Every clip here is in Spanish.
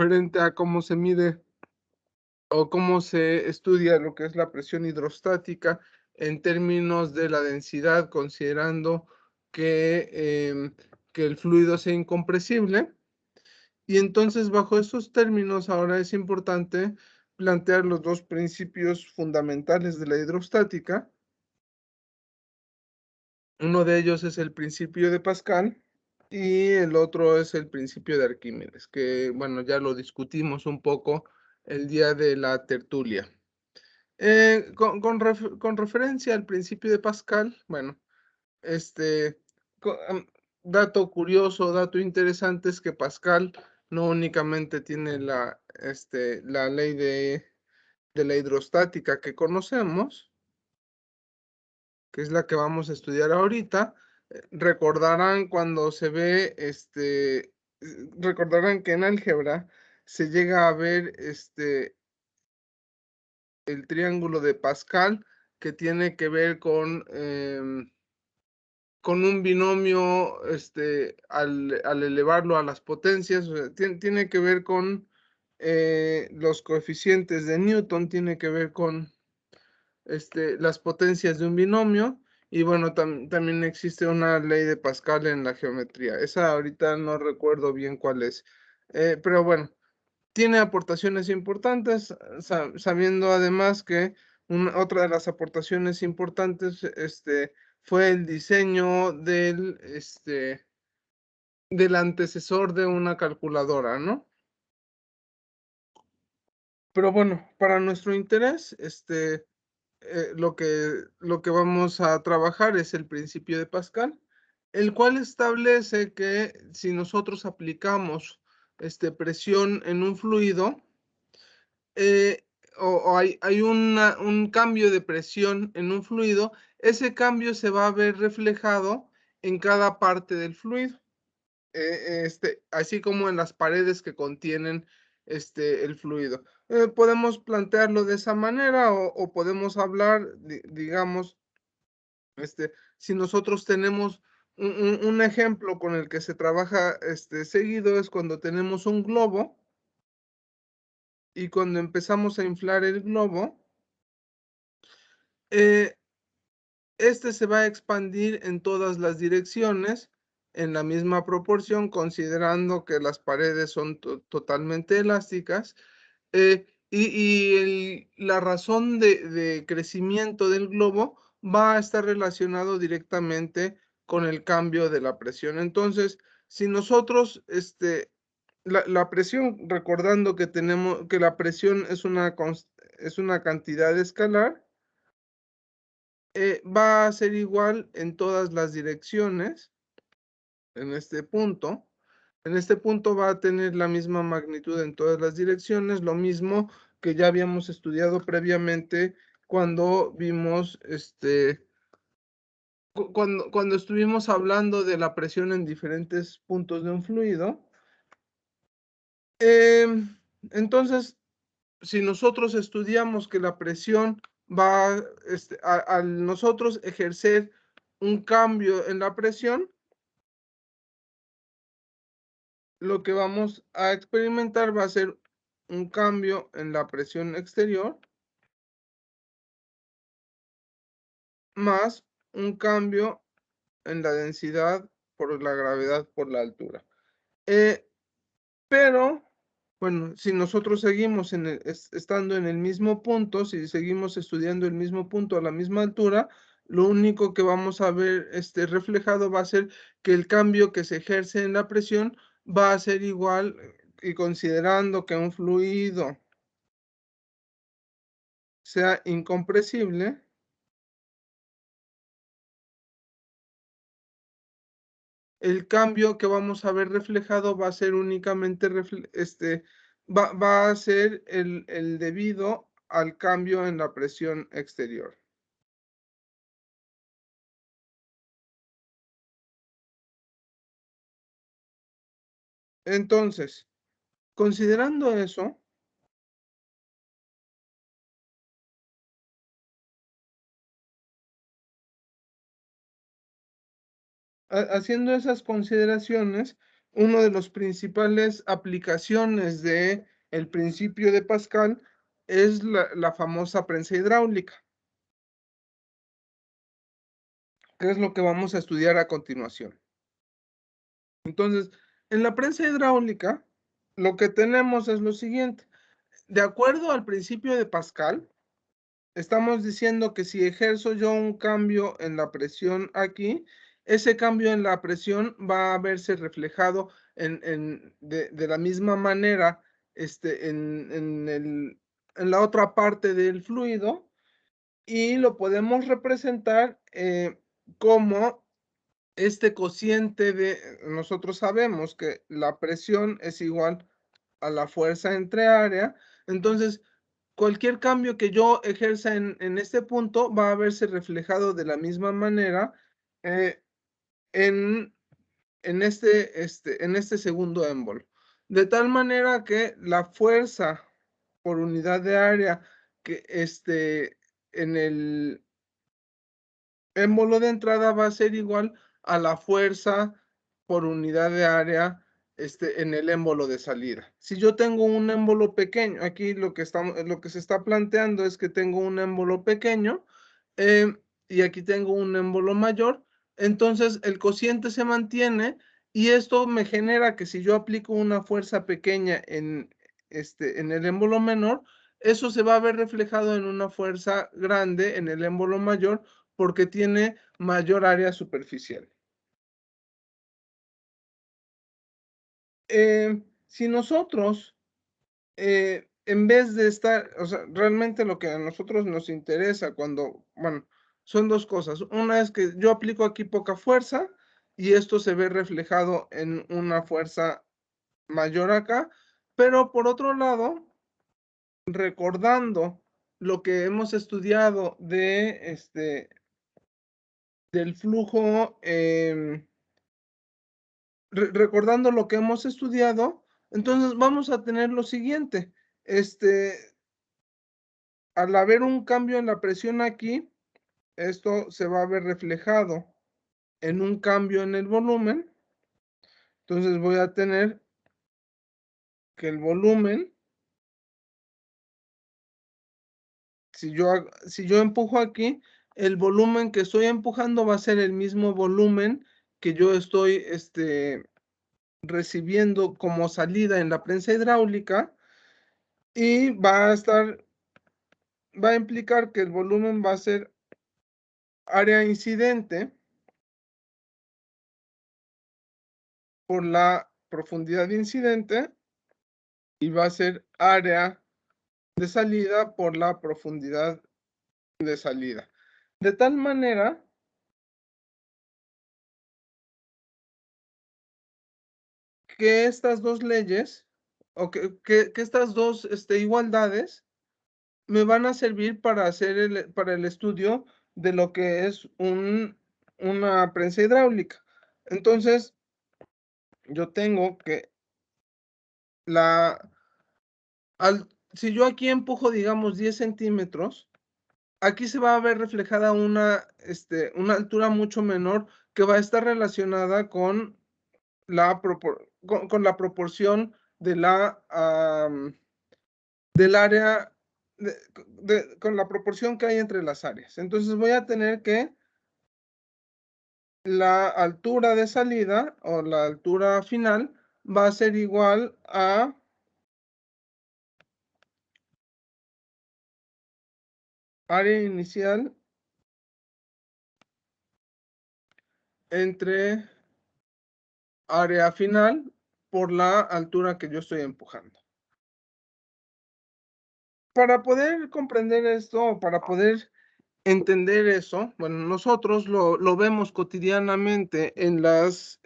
frente a cómo se mide o cómo se estudia lo que es la presión hidrostática en términos de la densidad, considerando que, que el fluido sea incompresible. Y entonces, bajo esos términos, ahora es importante plantear los dos principios fundamentales de la hidrostática. Uno de ellos es el principio de Pascal y el otro es el principio de Arquímedes, que, bueno, ya lo discutimos un poco el día de la tertulia. Con referencia al principio de Pascal, bueno, este, dato curioso, dato interesante es que Pascal no únicamente tiene la ley de la hidrostática que conocemos, que es la que vamos a estudiar ahorita. Recordarán cuando se ve, recordarán que en álgebra se llega a ver el triángulo de Pascal, que tiene que ver con un binomio, al elevarlo a las potencias, o sea, tiene que ver con los coeficientes de Newton, tiene que ver con las potencias de un binomio. Y bueno, también existe una ley de Pascal en la geometría. Esa ahorita no recuerdo bien cuál es. Pero bueno, tiene aportaciones importantes, sabiendo además que otra de las aportaciones importantes fue el diseño del antecesor de una calculadora, ¿no? Pero bueno, para nuestro interés, lo que vamos a trabajar es el principio de Pascal, el cual establece que si nosotros aplicamos presión en un fluido, eh, o hay un cambio de presión en un fluido, ese cambio se va a ver reflejado en cada parte del fluido, así como en las paredes que contienen el fluido. Podemos plantearlo de esa manera o podemos hablar, digamos, si nosotros tenemos un ejemplo con el que se trabaja seguido, es cuando tenemos un globo y cuando empezamos a inflar el globo, eh, se va a expandir en todas las direcciones en la misma proporción, considerando que las paredes son totalmente elásticas. La razón de crecimiento del globo va a estar relacionado directamente con el cambio de la presión. Entonces, si nosotros, la presión, recordando que tenemos que la presión es una cantidad escalar, va a ser igual en todas las direcciones en este punto. En este punto va a tener la misma magnitud en todas las direcciones, lo mismo que ya habíamos estudiado previamente cuando vimos, cuando estuvimos hablando de la presión en diferentes puntos de un fluido. Entonces, si nosotros estudiamos que la presión va, al nosotros ejercer un cambio en la presión, lo que vamos a experimentar va a ser un cambio en la presión exterior más un cambio en la densidad por la gravedad por la altura. Eh, pero, bueno, si nosotros seguimos estando en el mismo punto, si seguimos estudiando el mismo punto a la misma altura, lo único que vamos a ver reflejado va a ser que el cambio que se ejerce en la presión va a ser igual, y considerando que un fluido sea incompresible, el cambio que vamos a ver reflejado va a ser únicamente, va a ser el debido al cambio en la presión exterior. Entonces, considerando eso, haciendo esas consideraciones, uno de los principales aplicaciones de el principio de Pascal es la famosa prensa hidráulica, que es lo que vamos a estudiar a continuación. Entonces, en la prensa hidráulica, lo que tenemos es lo siguiente. De acuerdo al principio de Pascal, estamos diciendo que si ejerzo yo un cambio en la presión aquí, ese cambio en la presión va a verse reflejado de la misma manera en la otra parte del fluido y lo podemos representar como este cociente nosotros sabemos que la presión es igual a la fuerza entre área, entonces cualquier cambio que yo ejerza en este punto va a verse reflejado de la misma manera eh, en, en este segundo émbolo. De tal manera que la fuerza por unidad de área que en el émbolo de entrada va a ser igual a la fuerza por unidad de área en el émbolo de salida. Si yo tengo un émbolo pequeño, aquí lo que se está planteando es que tengo un émbolo pequeño y aquí tengo un émbolo mayor, entonces el cociente se mantiene y esto me genera que si yo aplico una fuerza pequeña en el émbolo menor, eso se va a ver reflejado en una fuerza grande en el émbolo mayor porque tiene mayor área superficial. Si nosotros, en vez de estar, o sea, realmente lo que a nosotros nos interesa cuando, bueno, son dos cosas. Una es que yo aplico aquí poca fuerza y esto se ve reflejado en una fuerza mayor acá, pero por otro lado, recordando lo que hemos estudiado del flujo, recordando lo que hemos estudiado, entonces vamos a tener lo siguiente. Al haber un cambio en la presión aquí, esto se va a ver reflejado en un cambio en el volumen. Entonces voy a tener que el volumen, si yo empujo aquí, el volumen que estoy empujando va a ser el mismo volumen que yo estoy recibiendo como salida en la prensa hidráulica y va a implicar que el volumen va a ser área incidente por la profundidad incidente y va a ser área de salida por la profundidad de salida. De tal manera que estas dos leyes o que estas dos igualdades me van a servir para para el estudio de lo que es una prensa hidráulica. Entonces, yo tengo que si yo aquí empujo, digamos, 10 centímetros, aquí se va a ver reflejada una altura mucho menor que va a estar relacionada con con la proporción del área, con la proporción que hay entre las áreas. Entonces voy a tener que la altura de salida o la altura final va a ser igual a área inicial entre área final por la altura que yo estoy empujando. Para poder comprender esto, para poder entender eso, bueno, nosotros lo vemos cotidianamente en los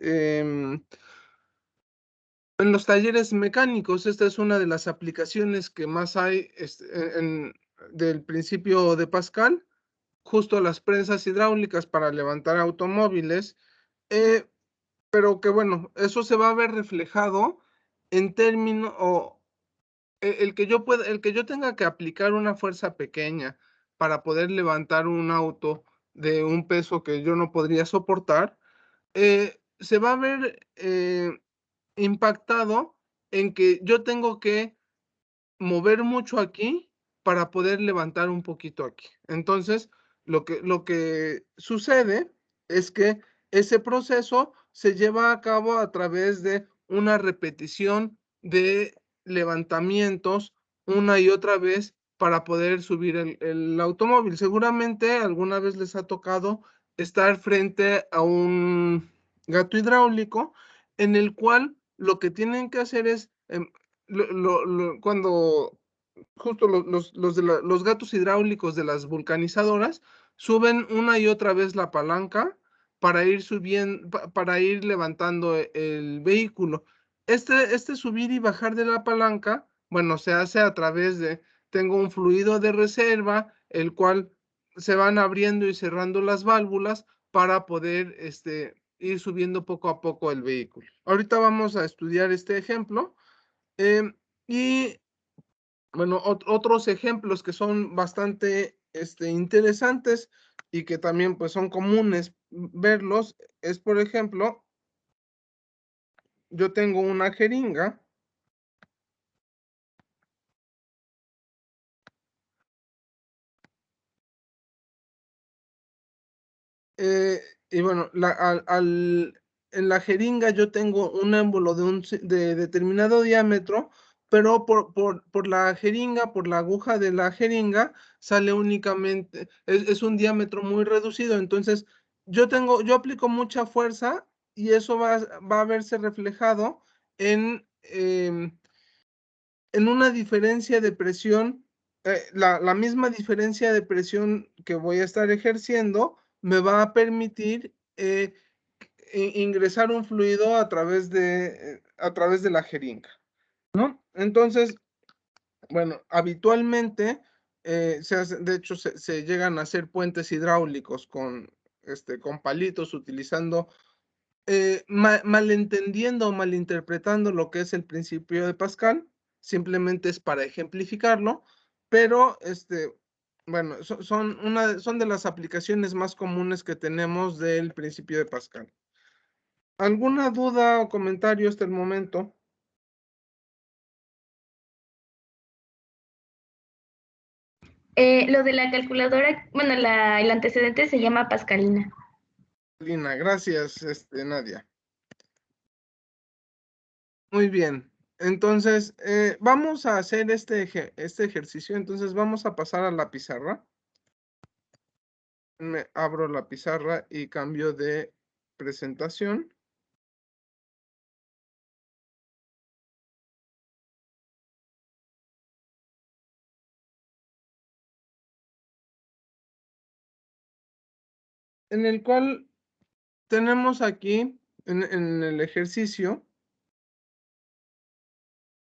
talleres mecánicos. Esta es una de las aplicaciones que más hay del principio de Pascal, justo las prensas hidráulicas para levantar automóviles, pero que bueno, eso se va a ver reflejado en términos, o el que yo tenga que aplicar una fuerza pequeña para poder levantar un auto de un peso que yo no podría soportar, se va a ver impactado en que yo tengo que mover mucho aquí para poder levantar un poquito aquí. Entonces, lo que sucede es que ese proceso se lleva a cabo a través de una repetición de levantamientos una y otra vez para poder subir el automóvil. Seguramente alguna vez les ha tocado estar frente a un gato hidráulico en el cual lo que tienen que hacer es, cuando justo los gatos hidráulicos de las vulcanizadoras suben una y otra vez la palanca para ir subiendo, para ir levantando el vehículo. Este subir y bajar de la palanca, bueno, se hace a través de, tengo un fluido de reserva, el cual se van abriendo y cerrando las válvulas para poder ir subiendo poco a poco el vehículo. Ahorita vamos a estudiar este ejemplo. Y bueno, otros ejemplos que son bastante interesantes y que también pues son comunes verlos es, por ejemplo, yo tengo una jeringa. Eh, y bueno, en la jeringa yo tengo un émbolo de determinado diámetro, pero por la jeringa, por la aguja de la jeringa, sale únicamente, es un diámetro muy reducido. Entonces, yo aplico mucha fuerza y eso va a verse reflejado en una diferencia de presión. La misma diferencia de presión que voy a estar ejerciendo me va a permitir ingresar un fluido a través de la jeringa, ¿no? Entonces, bueno, habitualmente, de hecho, se llegan a hacer puentes hidráulicos con palitos, utilizando, malentendiendo o malinterpretando lo que es el principio de Pascal. Simplemente es para ejemplificarlo, pero bueno, son de las aplicaciones más comunes que tenemos del principio de Pascal. ¿Alguna duda o comentario hasta el momento? Lo de la calculadora, bueno, el antecedente se llama Pascalina. Lina, gracias, Nadia. Muy bien. Entonces, vamos a hacer este ejercicio. Entonces, vamos a pasar a la pizarra. Me abro la pizarra y cambio de presentación. En el cual tenemos aquí, en el ejercicio,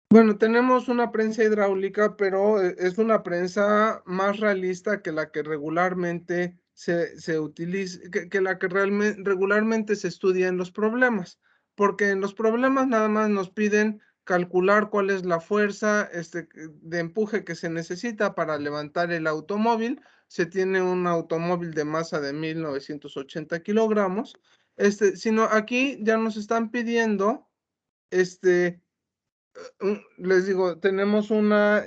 bueno, tenemos una prensa hidráulica, pero es una prensa más realista que la que regularmente se utiliza, que la que regularmente se estudia en los problemas, porque en los problemas nada más nos piden calcular cuál es la fuerza de empuje que se necesita para levantar el automóvil. Se tiene un automóvil de masa de 1980 kilogramos, sino aquí ya nos están pidiendo, les digo, tenemos una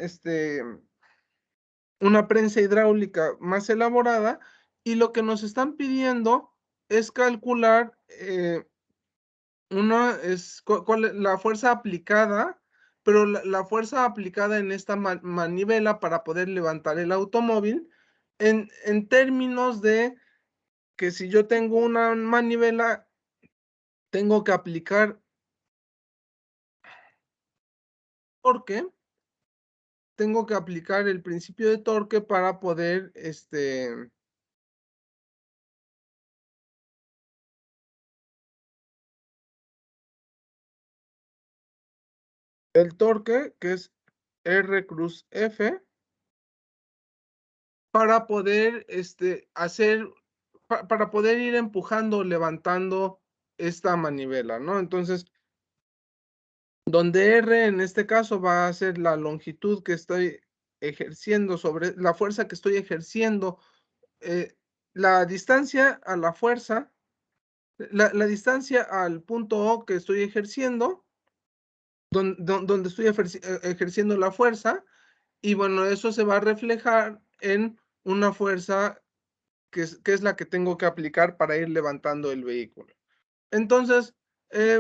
prensa hidráulica más elaborada, y lo que nos están pidiendo es calcular, cuál es la fuerza aplicada, pero la fuerza aplicada en esta manivela para poder levantar el automóvil, en términos de que si yo tengo una manivela, tengo que aplicar torque, tengo que aplicar el principio de torque para poder, el torque, que es R cruz F, para poder para poder ir empujando, levantando esta manivela, ¿no? Entonces, donde R en este caso va a ser la longitud que estoy ejerciendo sobre la fuerza que estoy ejerciendo, la distancia a la fuerza, la distancia al punto O que estoy ejerciendo, donde estoy ejerciendo la fuerza, y bueno, eso se va a reflejar en una fuerza que es la que tengo que aplicar para ir levantando el vehículo. Entonces,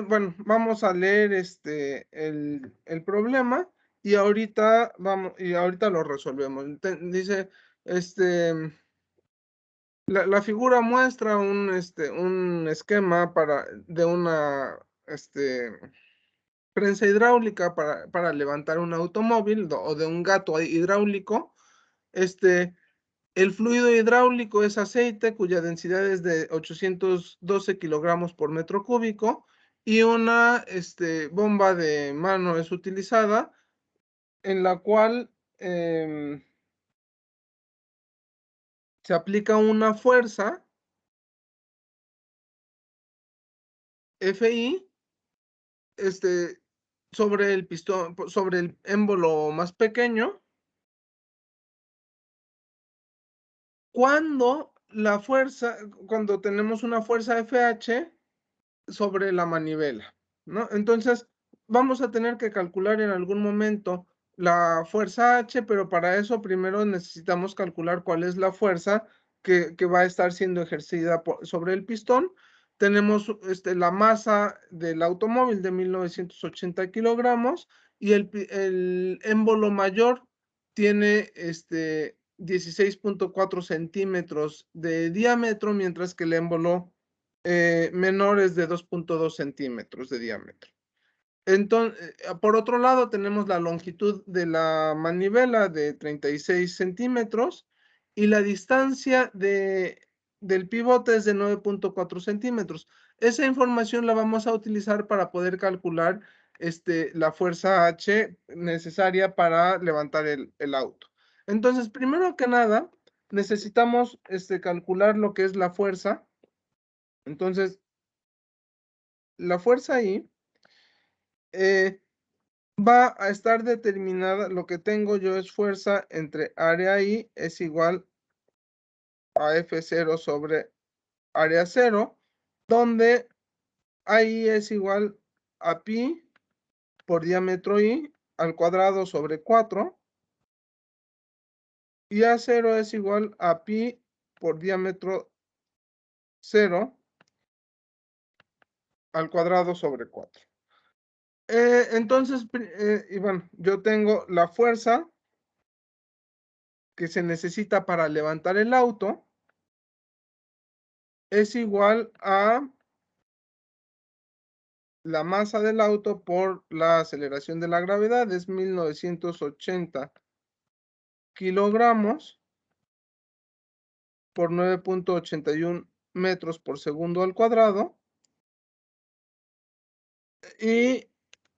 bueno, vamos a leer el problema y ahorita lo resolvemos. Dice, la figura muestra un esquema de una prensa hidráulica para levantar un automóvil o de un gato hidráulico. El fluido hidráulico es aceite cuya densidad es de 812 kilogramos por metro cúbico, y una bomba de mano es utilizada, en la cual se aplica una fuerza FI sobre el pistón, sobre el émbolo más pequeño, cuando tenemos una fuerza FH sobre la manivela, ¿no? Entonces, vamos a tener que calcular en algún momento la fuerza H, pero para eso primero necesitamos calcular cuál es la fuerza que va a estar siendo ejercida sobre el pistón. Tenemos la masa del automóvil de 1980 kilogramos, y el émbolo mayor tiene 16.4 centímetros de diámetro, mientras que el émbolo menores de 2.2 centímetros de diámetro. Entonces, por otro lado, tenemos la longitud de la manivela de 36 centímetros, y la distancia del pivote es de 9.4 centímetros. Esa información la vamos a utilizar para poder calcular la fuerza H necesaria para levantar el auto. Entonces, primero que nada, necesitamos calcular lo que es la fuerza. Entonces, la fuerza I va a estar determinada, lo que tengo yo es fuerza entre área I es igual a F0 sobre área 0, donde I es igual a pi por diámetro I al cuadrado sobre 4, y A0 es igual a pi por diámetro 0 al cuadrado sobre 4. Entonces, y bueno, yo tengo la fuerza que se necesita para levantar el auto, es igual a la masa del auto por la aceleración de la gravedad, es 1980 kilogramos por 9.81 metros por segundo al cuadrado. Y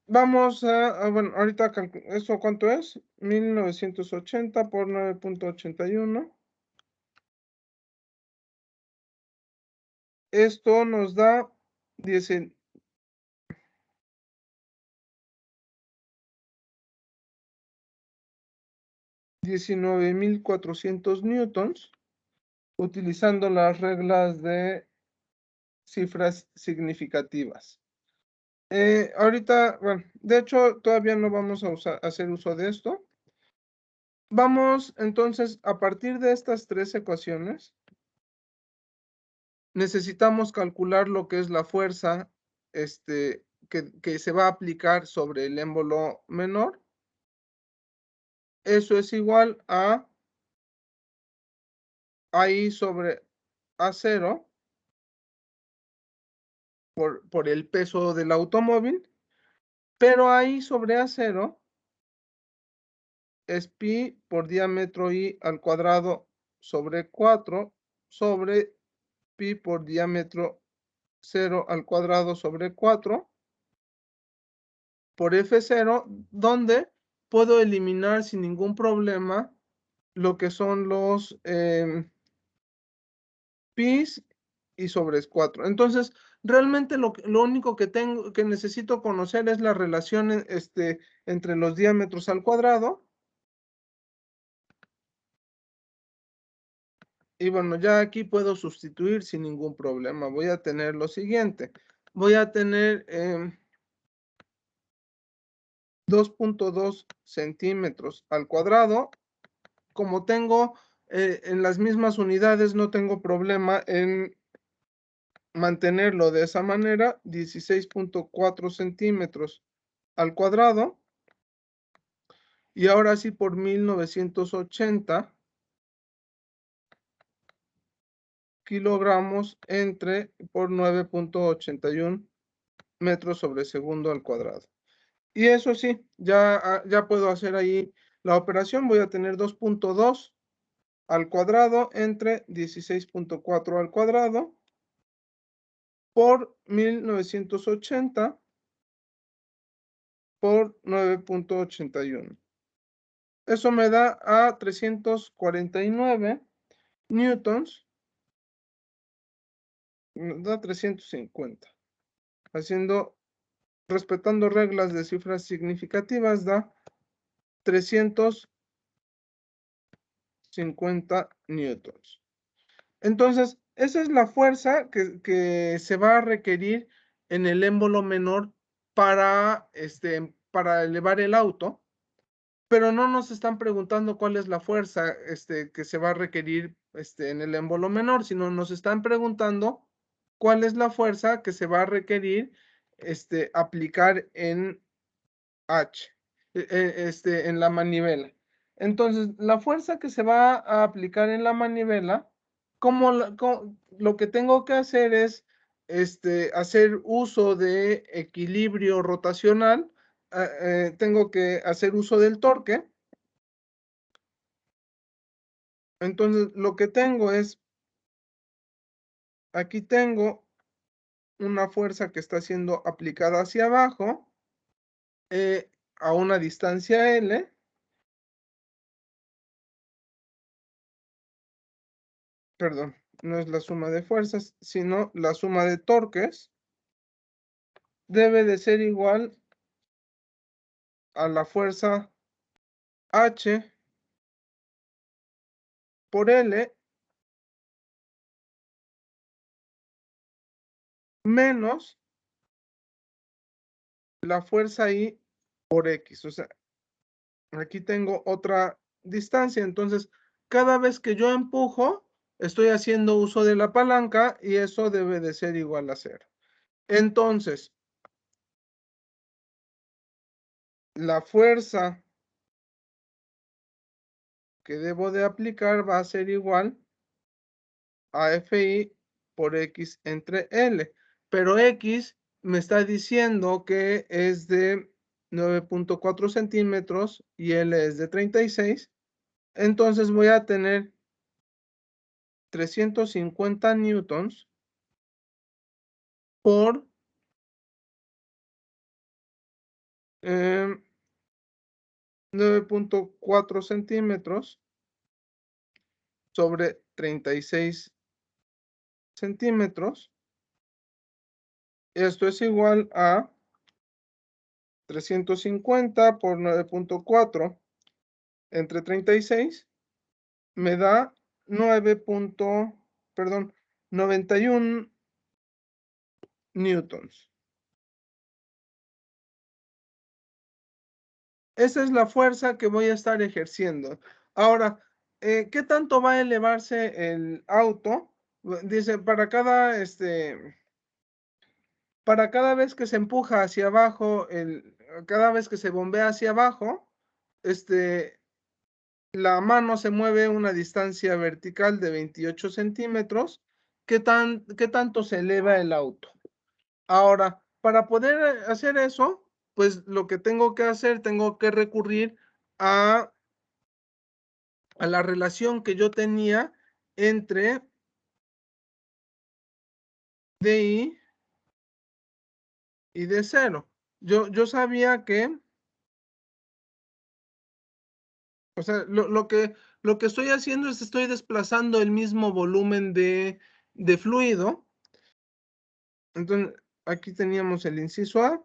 vamos bueno, ahorita ¿eso cuánto es? 1980 por 9.81. Esto nos da 19.400 newtons, utilizando las reglas de cifras significativas. Ahorita, bueno, de hecho, todavía no vamos a hacer uso de esto. Vamos, entonces, a partir de estas tres ecuaciones, necesitamos calcular lo que es la fuerza que se va a aplicar sobre el émbolo menor. Eso es igual a I sobre A0 por el peso del automóvil, pero I sobre A0 es pi por diámetro I al cuadrado sobre 4 sobre pi por diámetro 0 al cuadrado sobre 4 por F0, donde puedo eliminar sin ningún problema lo que son los pis y sobre 4. Entonces, realmente lo único que necesito conocer es la relación entre los diámetros al cuadrado. Y bueno, ya aquí puedo sustituir sin ningún problema. Voy a tener lo siguiente. Voy a tener 2.2 centímetros al cuadrado. Como tengo en las mismas unidades, no tengo problema en mantenerlo de esa manera, 16.4 centímetros al cuadrado. Y ahora sí, por 1980 kilogramos por 9.81 metros sobre segundo al cuadrado. Y eso sí, ya puedo hacer ahí la operación. Voy a tener 2.2 al cuadrado entre 16.4 al cuadrado por 1980 por 9.81. Eso me da a 349 newtons. Me da 350. Respetando reglas de cifras significativas, da 350 newtons. Entonces, esa es la fuerza que se va a requerir en el émbolo menor para elevar el auto, pero no nos están preguntando cuál es la fuerza que se va a requerir en el émbolo menor, sino nos están preguntando cuál es la fuerza que se va a requerir aplicar en H, en la manivela. Entonces, la fuerza que se va a aplicar en la manivela, lo que tengo que hacer es hacer uso de equilibrio rotacional, tengo que hacer uso del torque. Entonces, lo que tengo es, aquí tengo una fuerza que está siendo aplicada hacia abajo a una distancia L. Perdón, no es la suma de fuerzas, sino la suma de torques. Debe de ser igual a la fuerza H por L menos la fuerza I por X. O sea, aquí tengo otra distancia. Entonces, cada vez que yo empujo, estoy haciendo uso de la palanca y eso debe de ser igual a 0. Entonces, la fuerza que debo de aplicar va a ser igual a Fi por X entre L. Pero X me está diciendo que es de 9.4 centímetros y L es de 36. Entonces voy a tener 350 newtons por 9.4 centímetros sobre 36 centímetros. Esto es igual a 350 por 9.4 entre 36. Me da 91 newtons. Esa es la fuerza que voy a estar ejerciendo. Ahora, ¿qué tanto va a elevarse el auto? Dice, para cada vez que se empuja hacia abajo, cada vez que se bombea hacia abajo, la mano se mueve una distancia vertical de 28 centímetros. ¿Qué tanto se eleva el auto? Ahora, para poder hacer eso, pues lo que tengo que hacer, tengo que recurrir a la relación que yo tenía entre DI y D0. Yo sabía que, o sea, lo que estoy haciendo es estoy desplazando el mismo volumen de fluido. Entonces, aquí teníamos el inciso A.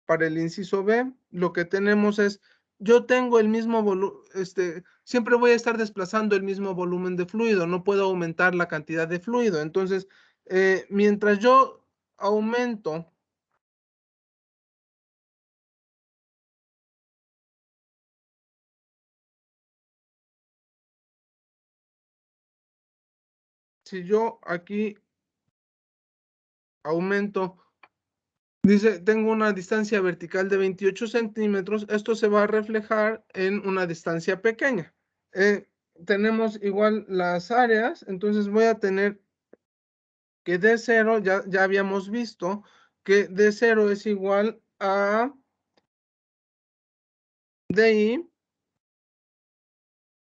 Para el inciso B, lo que tenemos es, yo tengo el mismo volumen, siempre voy a estar desplazando el mismo volumen de fluido, no puedo aumentar la cantidad de fluido. Entonces, mientras yo aumento si yo aquí aumento, dice, tengo una distancia vertical de 28 centímetros, esto se va a reflejar en una distancia pequeña. Tenemos igual las áreas, entonces voy a tener que D0, ya habíamos visto que D0 es igual a DI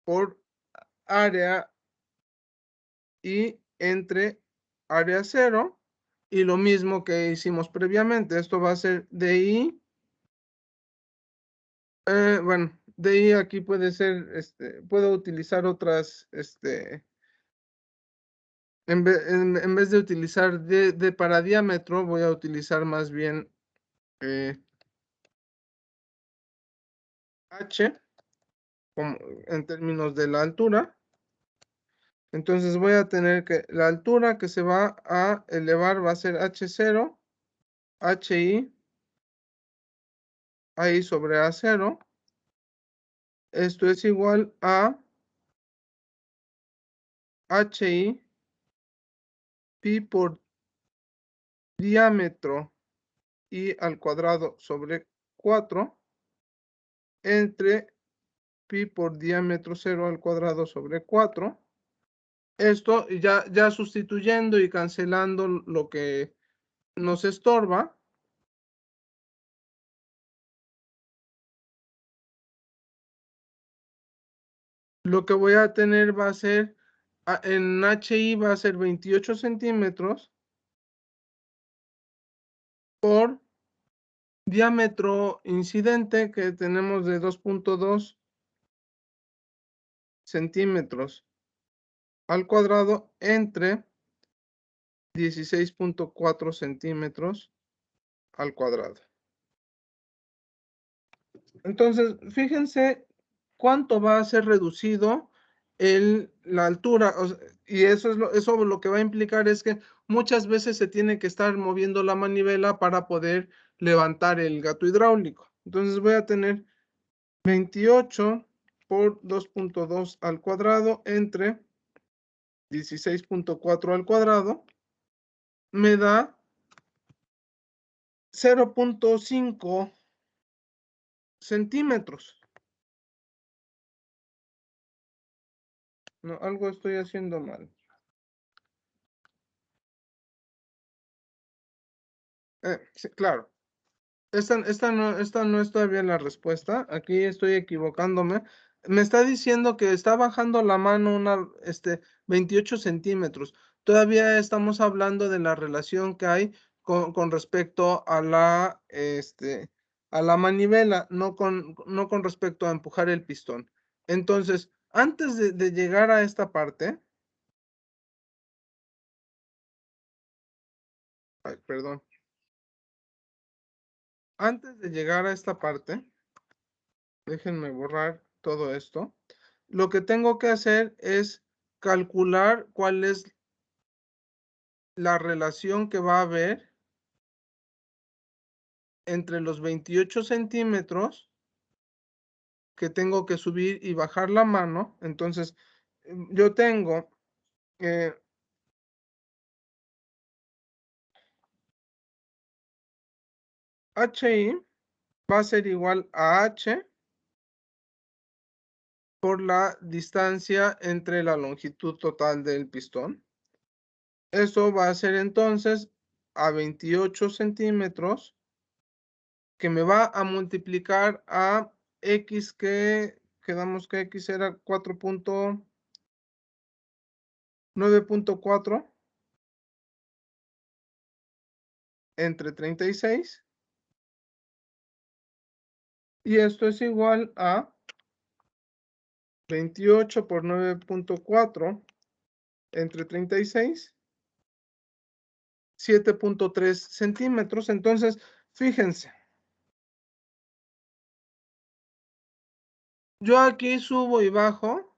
por área y entre área 0, y lo mismo que hicimos previamente, esto va a ser DI, bueno, DI aquí puede ser, puedo utilizar otras, en vez de utilizar D para diámetro, voy a utilizar más bien H, como en términos de la altura. Entonces voy a tener que la altura que se va a elevar va a ser H0, HI, ahí sobre A0. Esto es igual a HI pi por diámetro I al cuadrado sobre 4 entre pi por diámetro 0 al cuadrado sobre 4. Esto ya sustituyendo y cancelando lo que nos estorba. Lo que voy a tener va a ser, en HI va a ser 28 centímetros por diámetro incidente que tenemos de 2.2 centímetros al cuadrado entre 16.4 centímetros al cuadrado. Entonces, fíjense cuánto va a ser reducido la altura, y eso lo que va a implicar es que muchas veces se tiene que estar moviendo la manivela para poder levantar el gato hidráulico. Entonces voy a tener 28 por 2.2 al cuadrado entre 16.4 al cuadrado, me da 0.5 centímetros. No, algo estoy haciendo mal. Sí, claro. Esta no está bien la respuesta. Aquí estoy equivocándome. Me está diciendo que está bajando la mano 28 centímetros. Todavía estamos hablando de la relación que hay con respecto a la manivela, no con respecto a empujar el pistón. Entonces, antes de llegar a esta parte, ay, perdón. Antes de llegar a esta parte, déjenme borrar todo esto. Lo que tengo que hacer es calcular cuál es la relación que va a haber entre los 28 centímetros que tengo que subir y bajar la mano. Entonces, yo tengo HI va a ser igual a H por la distancia entre la longitud total del pistón. Eso va a ser entonces a 28 centímetros, que me va a multiplicar a X, que quedamos que X era 9.4 entre 36. Y esto es igual a 28 por 9.4 entre 36. 7.3 centímetros. Entonces, fíjense. Yo aquí subo y bajo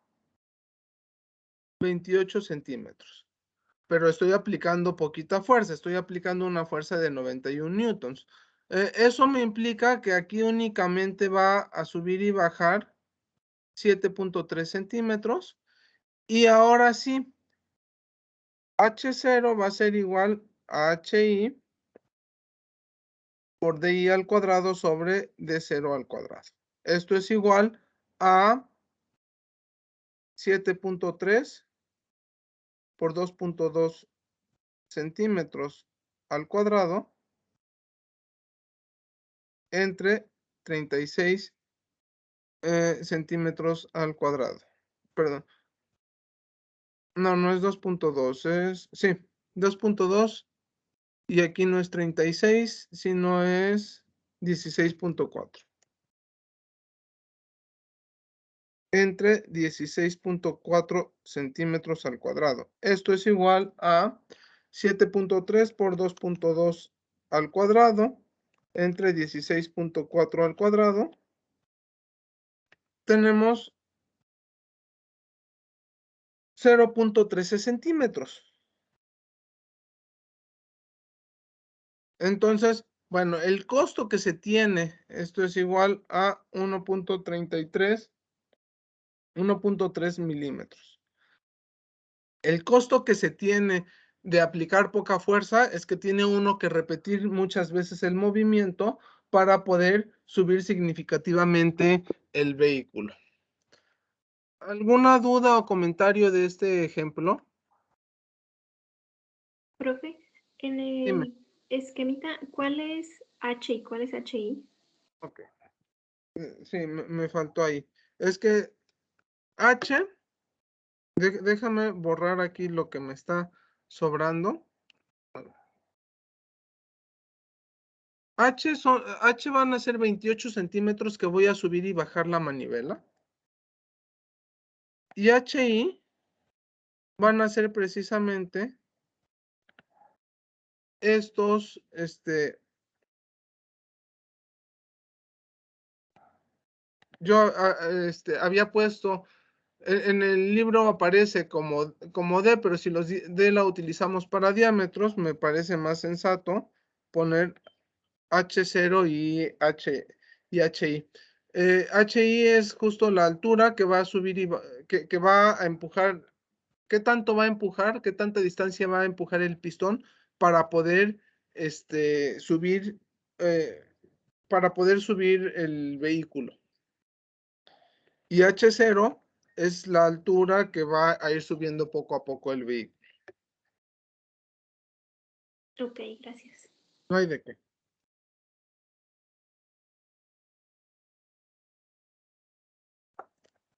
28 centímetros. Pero estoy aplicando poquita fuerza. Estoy aplicando una fuerza de 91 newtons. Eso me implica que aquí únicamente va a subir y bajar 7.3 centímetros. Y ahora sí, H0 va a ser igual a HI por DI al cuadrado sobre D0 al cuadrado. Esto es igual a 7.3 por 2.2 centímetros al cuadrado entre 36 centímetros al cuadrado. Perdón. No es 2.2, sí, 2.2 y aquí no es 36, sino es 16.4. Entre 16.4 centímetros al cuadrado. Esto es igual a 7.3 por 2.2 al cuadrado entre 16.4 al cuadrado. Tenemos 0.13 centímetros. Entonces, bueno, el costo que se tiene, esto es igual a 1.3 milímetros. El costo que se tiene de aplicar poca fuerza es que tiene uno que repetir muchas veces el movimiento para poder subir significativamente el vehículo. ¿Alguna duda o comentario de este ejemplo? Profe, en Dime. el esquemita, ¿cuál es H y cuál es HI? Ok. Sí, me faltó ahí. Es que H, déjame borrar aquí lo que me está sobrando. H van a ser 28 centímetros que voy a subir y bajar la manivela. Y HI van a ser precisamente estos, yo había puesto, en el libro aparece como D, pero si los D la utilizamos para diámetros, me parece más sensato poner H0 y HI. HI es justo la altura que va a subir y que va a empujar. ¿Qué tanto va a empujar? ¿Qué tanta distancia va a empujar el pistón para poder subir, el vehículo? Y H0 es la altura que va a ir subiendo poco a poco el vehículo. Ok, gracias. No hay de qué.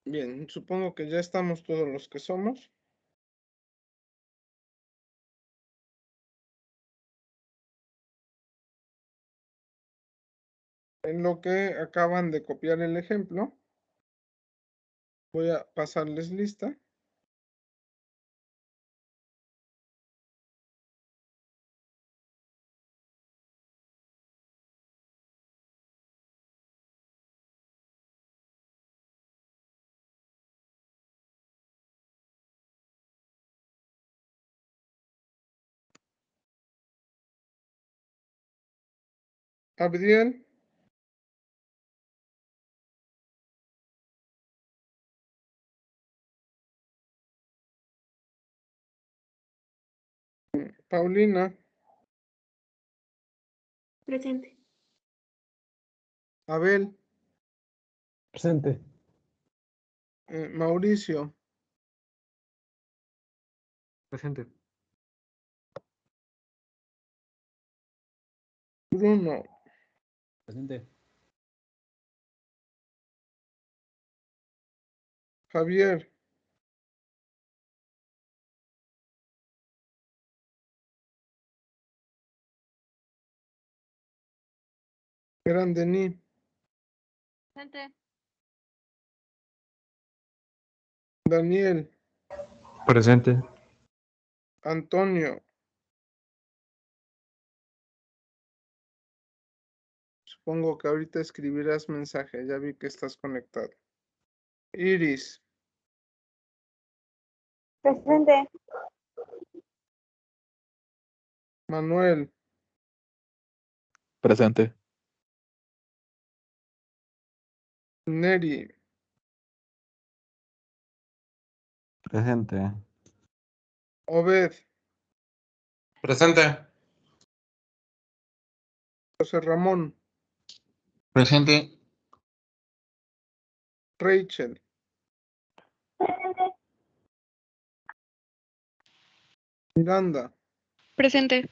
Bien, supongo que ya estamos todos los que somos. En lo que acaban de copiar el ejemplo, voy a pasarles lista. Abdiel. Paulina. Presente. Abel. Presente. Mauricio. Presente. Bruno. Presente. Javier. Grandení. Presente. Daniel. Presente. Antonio. Supongo que ahorita escribirás mensaje. Ya vi que estás conectado. Iris. Presente. Manuel. Presente. Neri. Presente. Obed. Presente. José Ramón, Presente. Rachel, Miranda, Presente.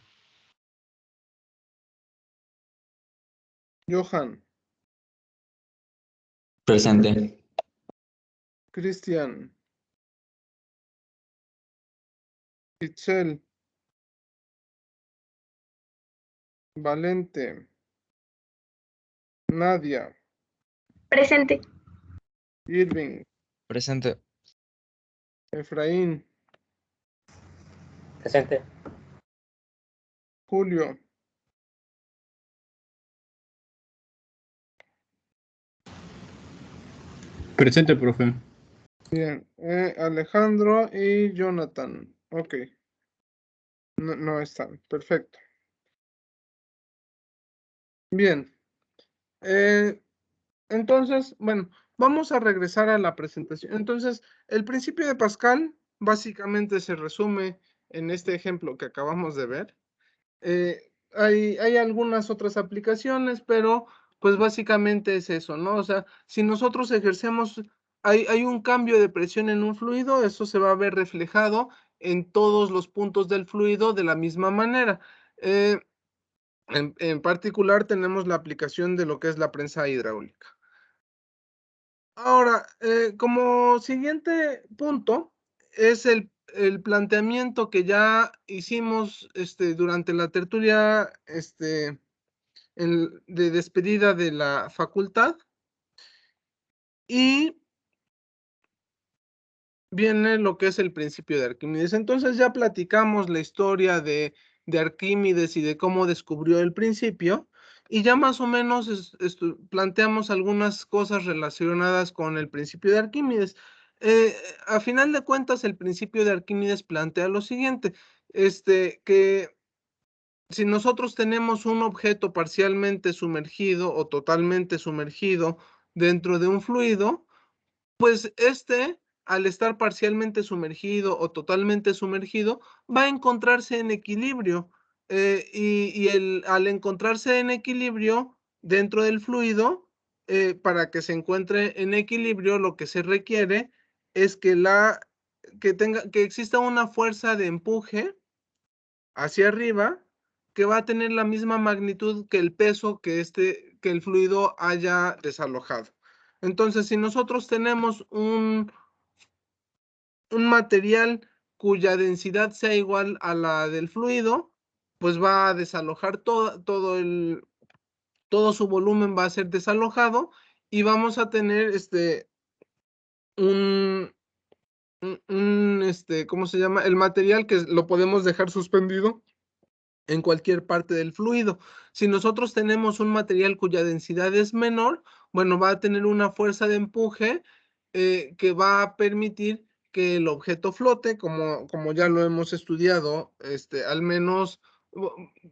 Johan, Presente. Cristian, Itzel, Valente, Nadia, Presente. Irving, Presente. Efraín, Presente. Julio, Presente, profe. bien, Alejandro y Jonathan. Ok. No están. Perfecto. Bien. Entonces, bueno, vamos a regresar a la presentación. Entonces, el principio de Pascal básicamente se resume en este ejemplo que acabamos de ver. Hay algunas otras aplicaciones, pero pues básicamente es eso, ¿no? O sea, si nosotros ejercemos, hay un cambio de presión en un fluido, eso se va a ver reflejado en todos los puntos del fluido de la misma manera. En particular tenemos la aplicación de lo que es la prensa hidráulica. Ahora, como siguiente punto, es el planteamiento que ya hicimos durante la tertulia de despedida de la facultad. Y viene lo que es el principio de Arquímedes. Entonces ya platicamos la historia de Arquímedes y de cómo descubrió el principio. Y ya más o menos planteamos algunas cosas relacionadas con el principio de Arquímedes. A final de cuentas, el principio de Arquímedes plantea lo siguiente, que si nosotros tenemos un objeto parcialmente sumergido o totalmente sumergido dentro de un fluido, pues al estar parcialmente sumergido o totalmente sumergido, va a encontrarse en equilibrio. Al encontrarse en equilibrio dentro del fluido, para que se encuentre en equilibrio, lo que se requiere es que exista una fuerza de empuje hacia arriba que va a tener la misma magnitud que el peso que el fluido haya desalojado. Entonces, si nosotros tenemos un material cuya densidad sea igual a la del fluido, pues va a desalojar todo su volumen va a ser desalojado y vamos a tener ¿cómo se llama? El material que lo podemos dejar suspendido en cualquier parte del fluido. Si nosotros tenemos un material cuya densidad es menor, bueno, va a tener una fuerza de empuje que va a permitir que el objeto flote, como ya lo hemos estudiado, al menos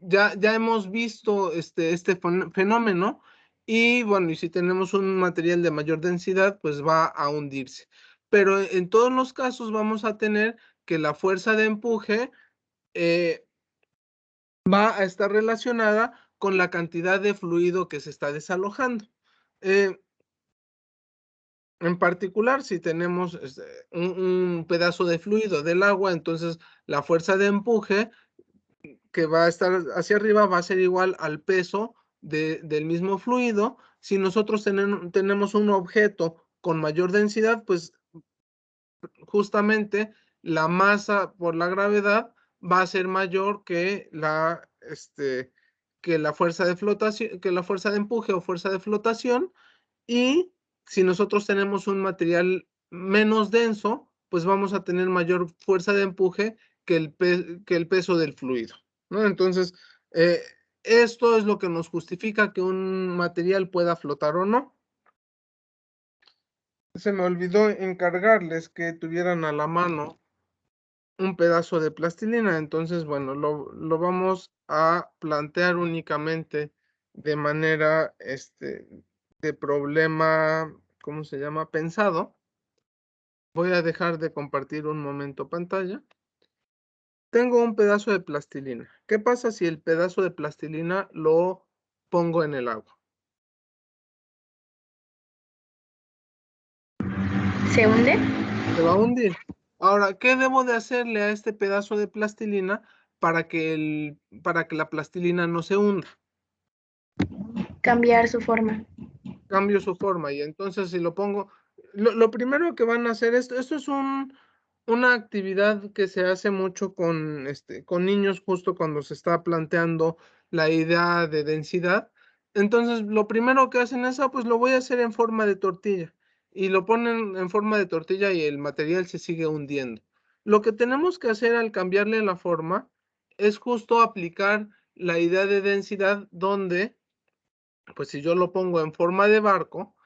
ya hemos visto este fenómeno. Y bueno, y si tenemos un material de mayor densidad, pues va a hundirse. Pero en todos los casos vamos a tener que la fuerza de empuje va a estar relacionada con la cantidad de fluido que se está desalojando. En particular, si tenemos un pedazo de fluido del agua, entonces la fuerza de empuje que va a estar hacia arriba va a ser igual al peso del mismo fluido. Si nosotros tenemos un objeto con mayor densidad, pues justamente la masa por la gravedad va a ser mayor que la fuerza de flotación, que la fuerza de empuje o fuerza de flotación. Y si nosotros tenemos un material menos denso, pues vamos a tener mayor fuerza de empuje que el peso del fluido, ¿no? Entonces, esto es lo que nos justifica que un material pueda flotar o no. Se me olvidó encargarles que tuvieran a la mano un pedazo de plastilina, entonces, bueno, lo vamos a plantear únicamente de manera, de problema, ¿cómo se llama? Pensado. Voy a dejar de compartir un momento pantalla. tengo un pedazo de plastilina. ¿Qué pasa si el pedazo de plastilina lo pongo en el agua? ¿Se hunde? Se va a hundir. Ahora, ¿qué debo de hacerle a este pedazo de plastilina para que la plastilina no se hunda? Cambiar su forma. Cambio su forma y entonces si lo pongo, lo primero que van a hacer, esto es una actividad que se hace mucho con niños justo cuando se está planteando la idea de densidad. Entonces, lo primero que hacen es, pues lo voy a hacer en forma de tortilla. Y lo ponen en forma de tortilla y el material se sigue hundiendo. Lo que tenemos que hacer al cambiarle la forma es justo aplicar la idea de densidad donde, pues si yo lo pongo en forma de barco,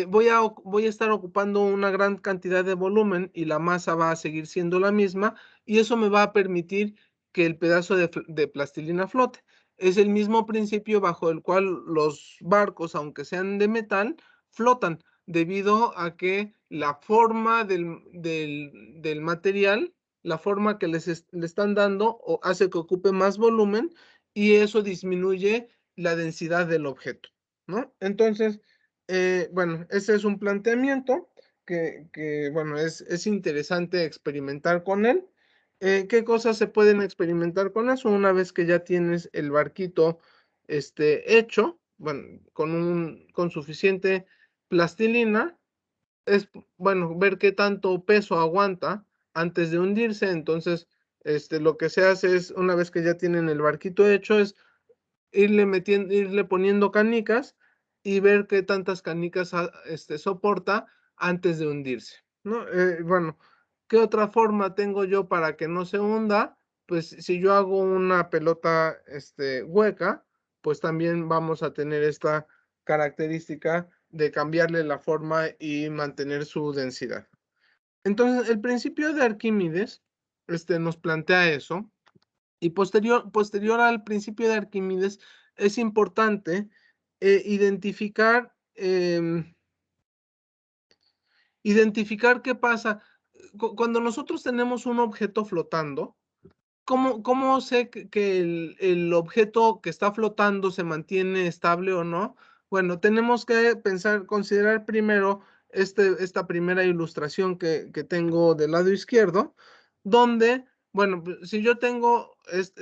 voy a estar ocupando una gran cantidad de volumen y la masa va a seguir siendo la misma y eso me va a permitir que el pedazo de plastilina flote. Es el mismo principio bajo el cual los barcos, aunque sean de metal, flotan debido a que la forma del material, la forma que le están dando hace que ocupe más volumen y eso disminuye la densidad del objeto, ¿no? Entonces, bueno, ese es un planteamiento que bueno, es interesante experimentar con él. ¿Qué cosas se pueden experimentar con eso? Una vez que ya tienes el barquito hecho, bueno, con suficiente plastilina, es, bueno, ver qué tanto peso aguanta antes de hundirse. Entonces, lo que se hace es, una vez que ya tienen el barquito hecho, es irle poniendo canicas y ver qué tantas canicas soporta antes de hundirse, ¿no? Bueno, ¿qué otra forma tengo yo para que no se hunda? Pues si yo hago una pelota hueca, pues también vamos a tener esta característica de cambiarle la forma y mantener su densidad. Entonces, el principio de Arquímedes nos plantea eso. Y posterior al principio de Arquímedes, es importante identificar qué pasa. Cuando nosotros tenemos un objeto flotando, ¿cómo sé que el objeto que está flotando se mantiene estable o no? Bueno, tenemos que considerar primero esta primera ilustración que tengo del lado izquierdo, donde, bueno, si yo tengo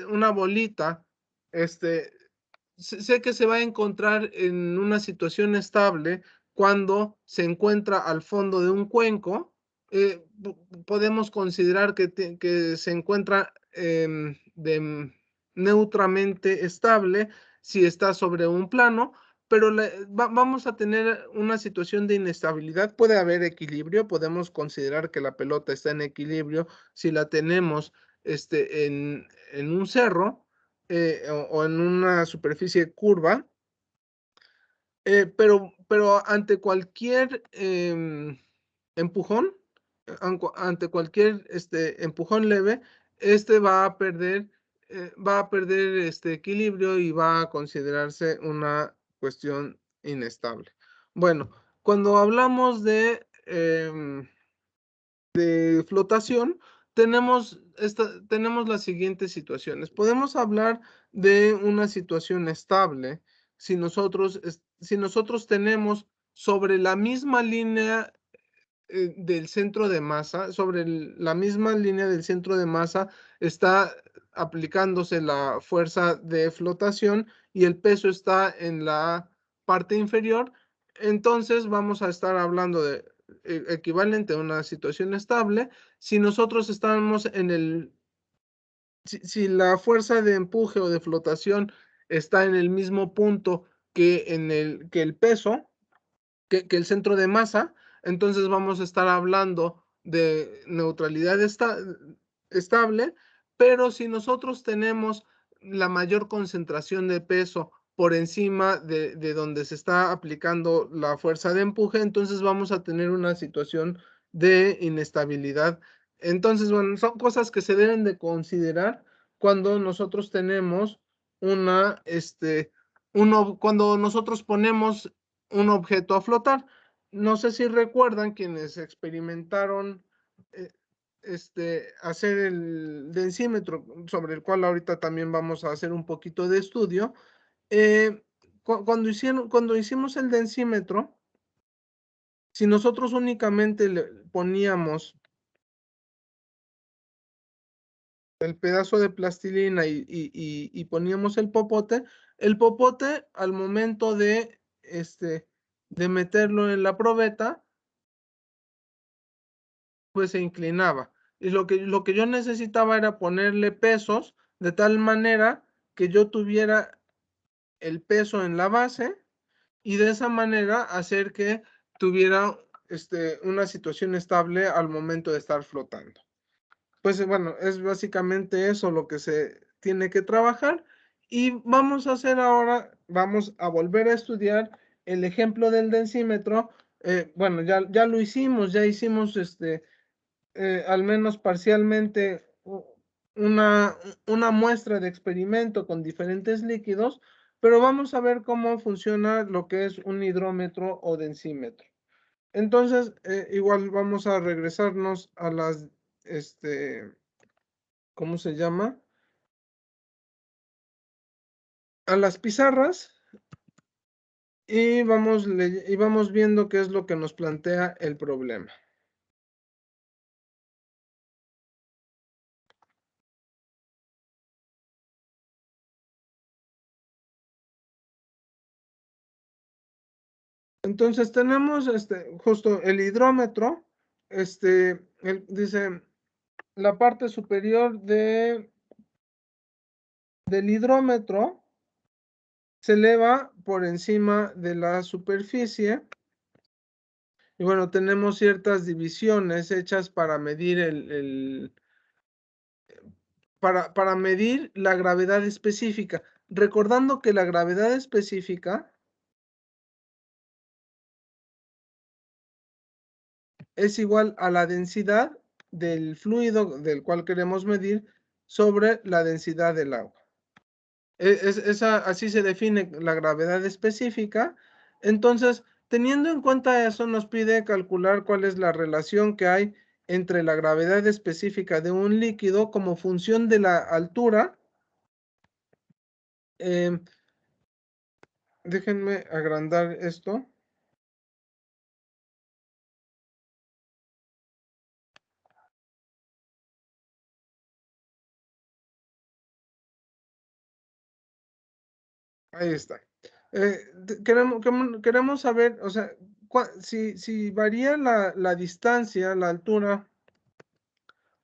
una bolita, sé que se va a encontrar en una situación estable cuando se encuentra al fondo de un cuenco. Podemos considerar que se encuentra neutramente estable si está sobre un plano, pero vamos a tener una situación de inestabilidad. Puede haber equilibrio, podemos considerar que la pelota está en equilibrio si la tenemos en un cerro o en una superficie curva, pero ante cualquier empujón, ante cualquier empujón leve, va a perder equilibrio y va a considerarse una cuestión inestable. Bueno, cuando hablamos de flotación, tenemos las siguientes situaciones. Podemos hablar de una situación estable si nosotros tenemos sobre la misma línea del centro de masa, la misma línea del centro de masa está aplicándose la fuerza de flotación y el peso está en la parte inferior. Entonces vamos a estar hablando de equivalente a una situación estable. Si nosotros estamos si la fuerza de empuje o de flotación está en el mismo punto que el peso, que el centro de masa, entonces vamos a estar hablando de neutralidad estable, pero si nosotros tenemos la mayor concentración de peso por encima de donde se está aplicando la fuerza de empuje, entonces vamos a tener una situación de inestabilidad. Entonces, bueno, son cosas que se deben de considerar cuando nosotros tenemos cuando nosotros ponemos un objeto a flotar. No sé si recuerdan quienes experimentaron hacer el densímetro, sobre el cual ahorita también vamos a hacer un poquito de estudio. Cuando hicimos el densímetro, si nosotros únicamente le poníamos el pedazo de plastilina y poníamos el popote al momento de meterlo en la probeta, pues se inclinaba. Y lo que yo necesitaba era ponerle pesos de tal manera que yo tuviera el peso en la base y de esa manera hacer que tuviera una situación estable al momento de estar flotando. Pues bueno, es básicamente eso lo que se tiene que trabajar y vamos a hacer ahora, vamos a volver a estudiar el ejemplo del densímetro. Bueno, ya lo hicimos, ya hicimos al menos parcialmente una muestra de experimento con diferentes líquidos, pero vamos a ver cómo funciona lo que es un hidrómetro o densímetro. Entonces, igual vamos a regresarnos a las, ¿cómo se llama? A las pizarras y vamos viendo qué es lo que nos plantea el problema. Entonces tenemos justo el hidrómetro, dice la parte superior del hidrómetro se eleva por encima de la superficie. Y bueno, tenemos ciertas divisiones hechas para medir para medir la gravedad específica. Recordando que la gravedad específica es igual a la densidad del fluido del cual queremos medir sobre la densidad del agua. Así se define la gravedad específica. Entonces, teniendo en cuenta eso, nos pide calcular cuál es la relación que hay entre la gravedad específica de un líquido como función de la altura. Déjenme agrandar esto. Ahí está. Queremos saber, o sea, si varía la distancia, la altura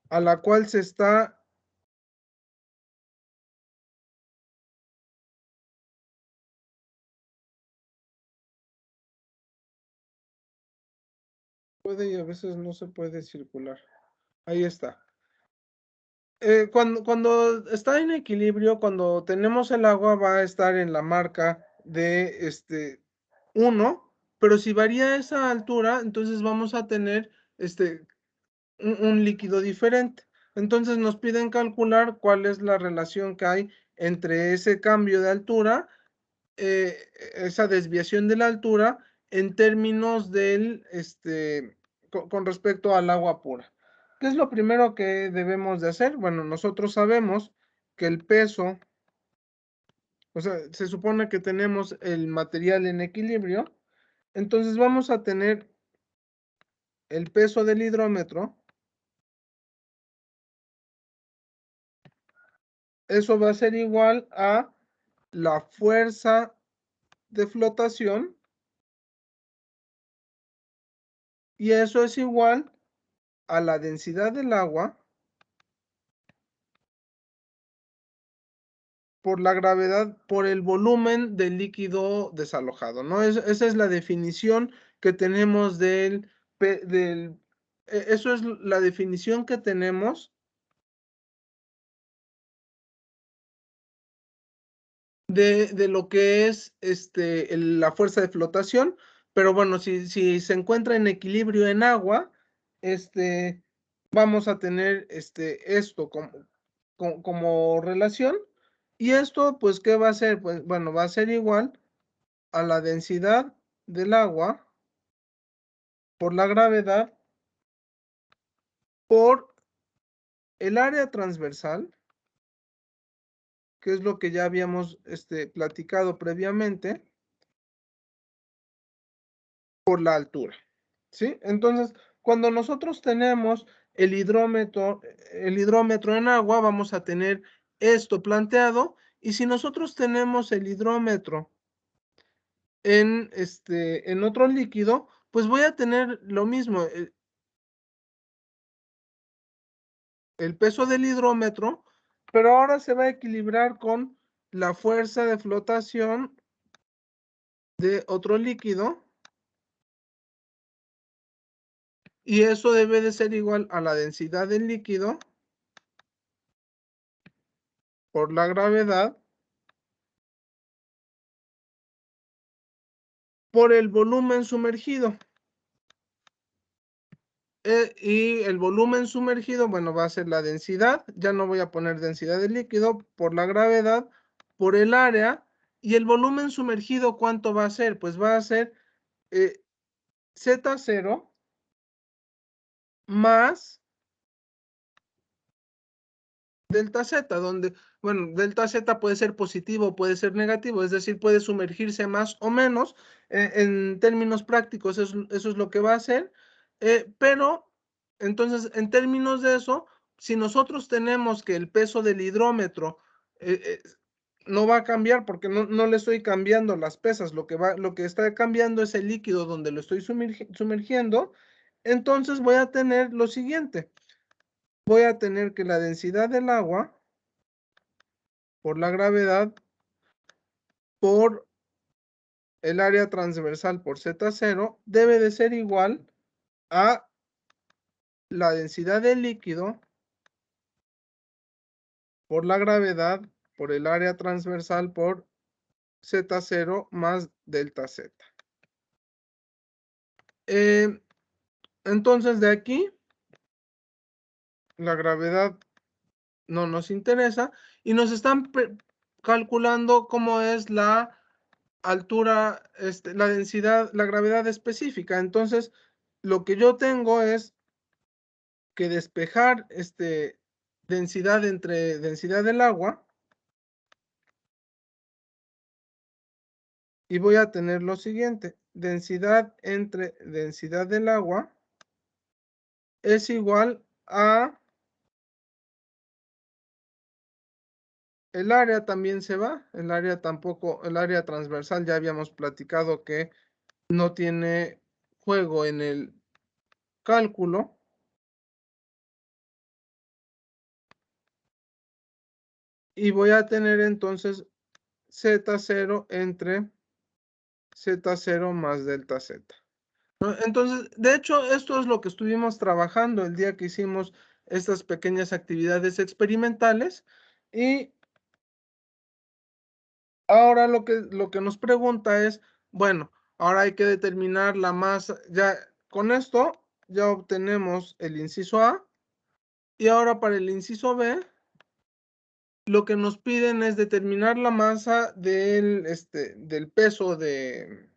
a la cual se está puede y a veces no se puede circular. Ahí está. Cuando está en equilibrio, cuando tenemos el agua, va a estar en la marca de 1, pero si varía esa altura, entonces vamos a tener un líquido diferente. Entonces nos piden calcular cuál es la relación que hay entre ese cambio de altura, esa desviación de la altura, en términos del, con respecto al agua pura. ¿Qué es lo primero que debemos de hacer? Bueno, nosotros sabemos que el peso, o sea, se supone que tenemos el material en equilibrio, entonces vamos a tener el peso del hidrómetro. Eso va a ser igual a la fuerza de flotación y eso es igual a la densidad del agua por la gravedad, por el volumen del líquido desalojado, ¿no? Esa es la definición que tenemos eso es la definición que tenemos de lo que es la fuerza de flotación, pero bueno, si se encuentra en equilibrio en agua, vamos a tener esto como relación. Y esto, pues, ¿qué va a ser? Pues, bueno, va a ser igual a la densidad del agua por la gravedad por el área transversal, que es lo que ya habíamos platicado previamente, por la altura, ¿sí? Entonces, cuando nosotros tenemos el hidrómetro en agua, vamos a tener esto planteado, y si nosotros tenemos el hidrómetro en otro líquido, pues voy a tener lo mismo, el peso del hidrómetro, pero ahora se va a equilibrar con la fuerza de flotación de otro líquido, y eso debe de ser igual a la densidad del líquido por la gravedad por el volumen sumergido. Y el volumen sumergido, bueno, va a ser la densidad, ya no voy a poner densidad del líquido, por la gravedad, por el área, y el volumen sumergido, ¿cuánto va a ser? Pues va a ser Z0 más delta Z, donde, bueno, delta Z puede ser positivo, puede ser negativo, es decir, puede sumergirse más o menos, en términos prácticos eso es lo que va a hacer, pero entonces en términos de eso, si nosotros tenemos que el peso del hidrómetro no va a cambiar porque no le estoy cambiando las pesas, lo que está cambiando es el líquido donde lo estoy sumergiendo, entonces voy a tener lo siguiente. Voy a tener que la densidad del agua por la gravedad por el área transversal por Z0 debe de ser igual a la densidad del líquido por la gravedad por el área transversal por Z0 más delta Z. Entonces de aquí la gravedad no nos interesa y nos están calculando cómo es la altura, la densidad, la gravedad específica. Entonces, lo que yo tengo es que despejar densidad entre densidad del agua y voy a tener lo siguiente. Densidad entre densidad del agua es igual a el área también se va, el área tampoco, el área transversal ya habíamos platicado que no tiene juego en el cálculo. Y voy a tener entonces Z0 entre Z0 más delta Z. Entonces, de hecho, esto es lo que estuvimos trabajando el día que hicimos estas pequeñas actividades experimentales. Y ahora lo que nos pregunta es, bueno, ahora hay que determinar la masa. Ya con esto ya obtenemos el inciso A. Y ahora para el inciso B, lo que nos piden es determinar la masa del peso de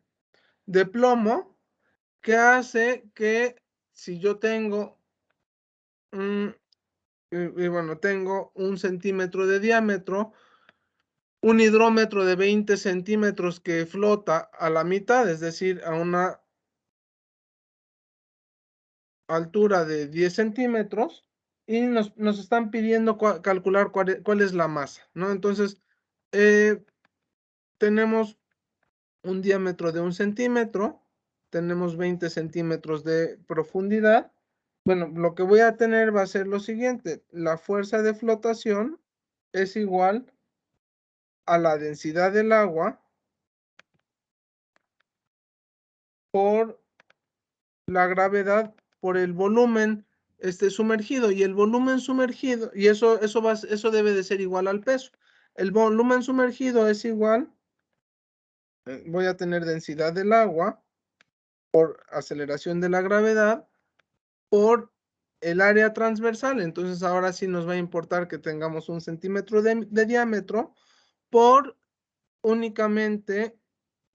plomo, que hace que si yo tengo bueno, tengo 1 centímetro de diámetro, un hidrómetro de 20 centímetros que flota a la mitad, es decir, a una altura de 10 centímetros, y nos están pidiendo calcular cuál es la masa, ¿no? Entonces, tenemos un diámetro de 1 centímetro, tenemos 20 centímetros de profundidad. Bueno, lo que voy a tener va a ser lo siguiente. La fuerza de flotación es igual a la densidad del agua por la gravedad por el volumen sumergido, y el volumen sumergido, y eso debe de ser igual al peso. El volumen sumergido es igual, voy a tener densidad del agua por aceleración de la gravedad por el área transversal. Entonces ahora sí nos va a importar que tengamos 1 centímetro de diámetro por únicamente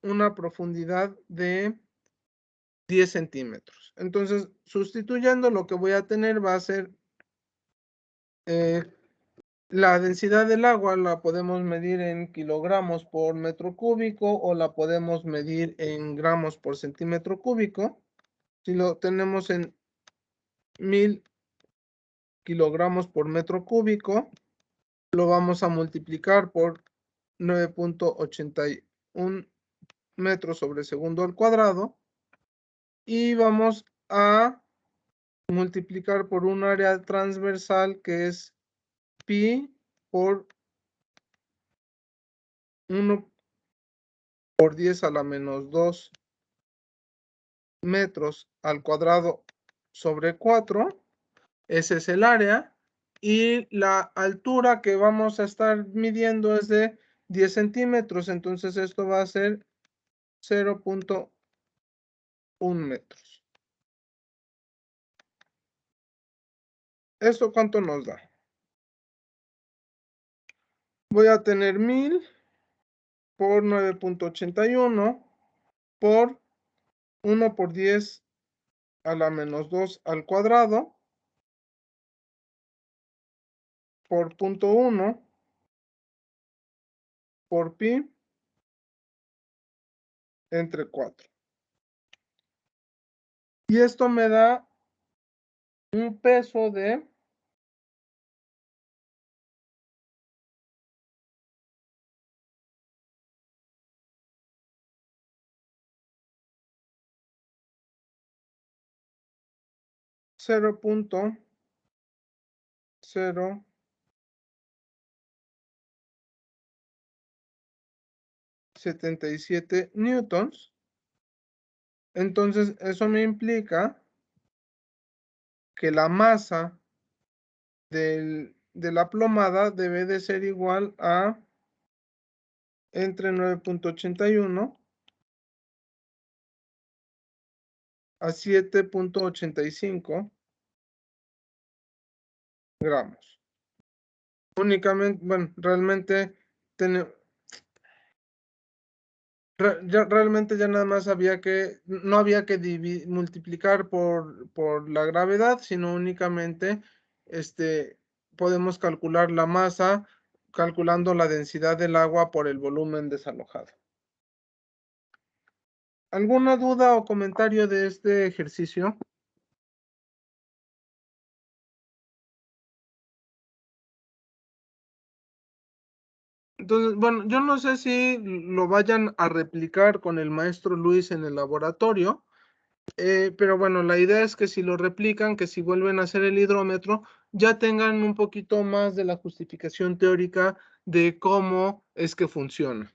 una profundidad de 10 centímetros. Entonces, sustituyendo, lo que voy a tener va a ser La densidad del agua la podemos medir en kilogramos por metro cúbico o la podemos medir en gramos por centímetro cúbico. Si lo tenemos en 1000 kilogramos por metro cúbico, lo vamos a multiplicar por 9.81 metros sobre segundo al cuadrado y vamos a multiplicar por un área transversal que es pi por 1 por 10 a la menos 2 metros al cuadrado sobre 4. Ese es el área. Y la altura que vamos a estar midiendo es de 10 centímetros. Entonces esto va a ser 0.1 metros. ¿Esto cuánto nos da? Voy a tener 1000 por 9.81 por 1 por 10 a la menos 2 al cuadrado por 0.1 por pi entre 4. Y esto me da un peso de 0.077 newtons. Entonces, eso me implica que la masa de la plomada debe de ser igual a entre 9.81 a 7.85 gramos. Únicamente, bueno, realmente realmente ya nada más no había que multiplicar por la gravedad, sino únicamente podemos calcular la masa calculando la densidad del agua por el volumen desalojado. ¿Alguna duda o comentario de este ejercicio? Entonces, bueno, yo no sé si lo vayan a replicar con el maestro Luis en el laboratorio, pero bueno, la idea es que si lo replican, que si vuelven a hacer el hidrómetro, ya tengan un poquito más de la justificación teórica de cómo es que funciona.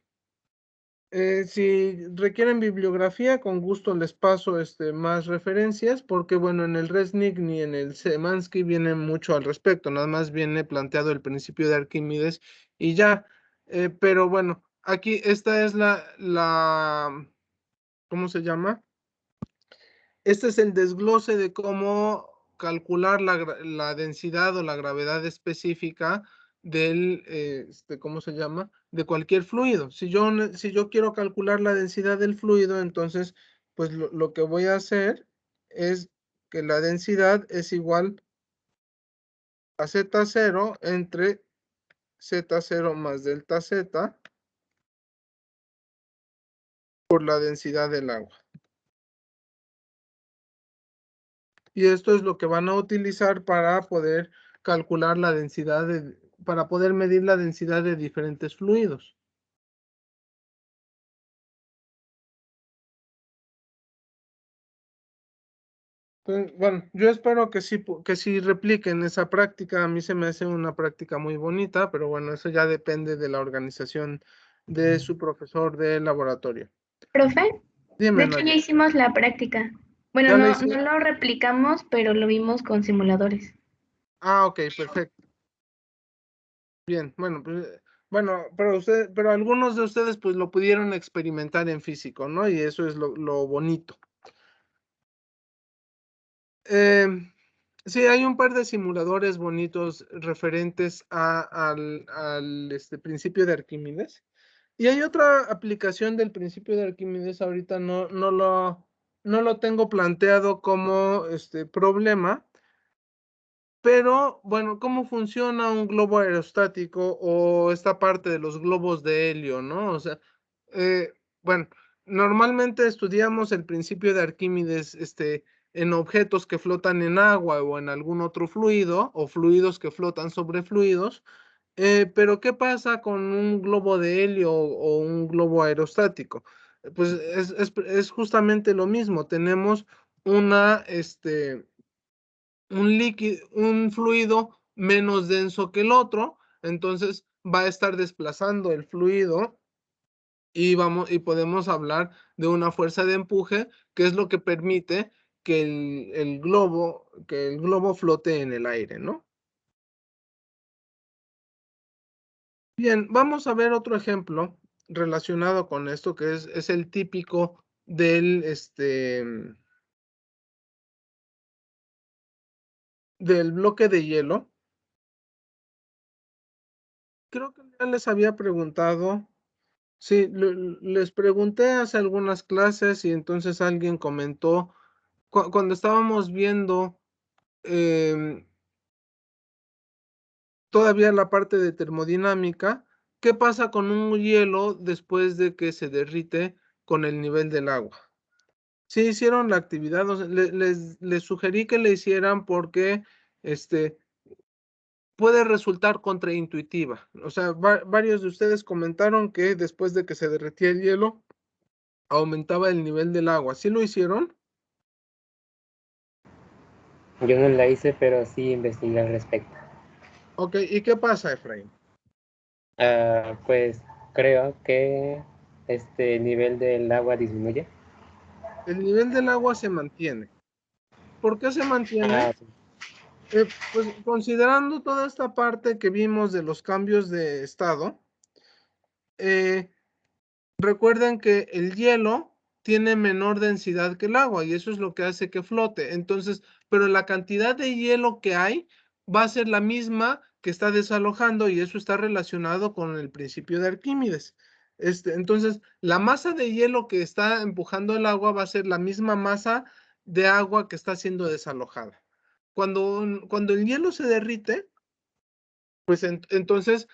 Si requieren bibliografía, con gusto les paso más referencias, porque bueno, en el ResNik ni en el Semansky viene mucho al respecto, nada más viene planteado el principio de Arquímedes y ya. Pero bueno, aquí esta es ¿cómo se llama? Este es el desglose de cómo calcular la densidad o la gravedad específica del, ¿cómo se llama? De cualquier fluido. Si yo quiero calcular la densidad del fluido, entonces, pues lo que voy a hacer es que la densidad es igual a Z0 entre Z0 más delta Z por la densidad del agua. Y esto es lo que van a utilizar para poder calcular la densidad, para poder medir la densidad de diferentes fluidos. Entonces, bueno, yo espero que sí repliquen esa práctica. A mí se me hace una práctica muy bonita, pero bueno, eso ya depende de la organización de su profesor de laboratorio. Profe, Dime, de hecho ya Nadia. hicimos la práctica. Bueno, ¿Ya la no hiciste? lo replicamos, pero lo vimos con simuladores. Ah, ok, perfecto. Bien, bueno, pues, pero algunos de ustedes pues lo pudieron experimentar en físico, ¿no? Y eso es lo bonito. Sí, hay un par de simuladores bonitos referentes al principio de Arquímedes. Y hay otra aplicación del principio de Arquímedes, ahorita no lo tengo planteado como problema, Pero, bueno, ¿cómo funciona un globo aerostático o esta parte de los globos de helio, no? O sea, bueno, normalmente estudiamos el principio de Arquímedes, en objetos que flotan en agua o en algún otro fluido, o fluidos que flotan sobre fluidos. Pero ¿qué pasa con un globo de helio o un globo aerostático? Pues es justamente lo mismo. Tenemos una, un líquido, un fluido menos denso que el otro, entonces va a estar desplazando el fluido y podemos hablar de una fuerza de empuje, que es lo que permite que el globo flote en el aire, ¿no? Bien, vamos a ver otro ejemplo relacionado con esto, que es el típico del bloque de hielo. Creo que ya les había preguntado. Sí, les pregunté hace algunas clases y entonces alguien comentó, cuando estábamos viendo em, todavía la parte de termodinámica, ¿qué pasa con un hielo después de que se derrite con el nivel del agua? Sí hicieron la actividad, o sea, les sugerí que le hicieran porque puede resultar contraintuitiva. O sea, varios de ustedes comentaron que después de que se derretía el hielo, aumentaba el nivel del agua. ¿Sí lo hicieron? Yo no la hice, pero sí investigué al respecto. Ok, ¿y qué pasa, Efraín? Pues creo que este nivel del agua disminuye. El nivel del agua se mantiene. ¿Por qué se mantiene? Sí. Pues considerando toda esta parte que vimos de los cambios de estado, recuerden que el hielo tiene menor densidad que el agua y eso es lo que hace que flote. Entonces, pero la cantidad de hielo que hay va a ser la misma que está desalojando y eso está relacionado con el principio de Arquímedes. Entonces, la masa de hielo que está empujando el agua va a ser la misma masa de agua que está siendo desalojada. Cuando el hielo se derrite, pues entonces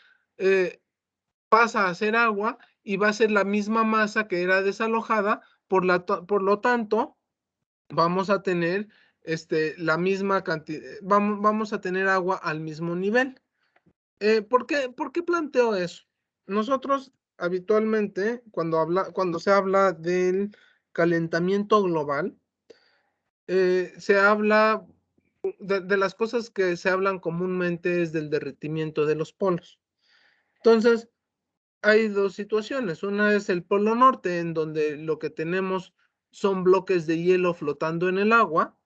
pasa a ser agua y va a ser la misma masa que era desalojada, por lo tanto, vamos a tener la misma cantidad, vamos a tener agua al mismo nivel. ¿Por qué planteo eso? Nosotros habitualmente, cuando se habla del calentamiento global, se habla de las cosas que se hablan comúnmente es del derretimiento de los polos. Entonces, hay dos situaciones. Una es el Polo Norte, en donde lo que tenemos son bloques de hielo flotando en el agua,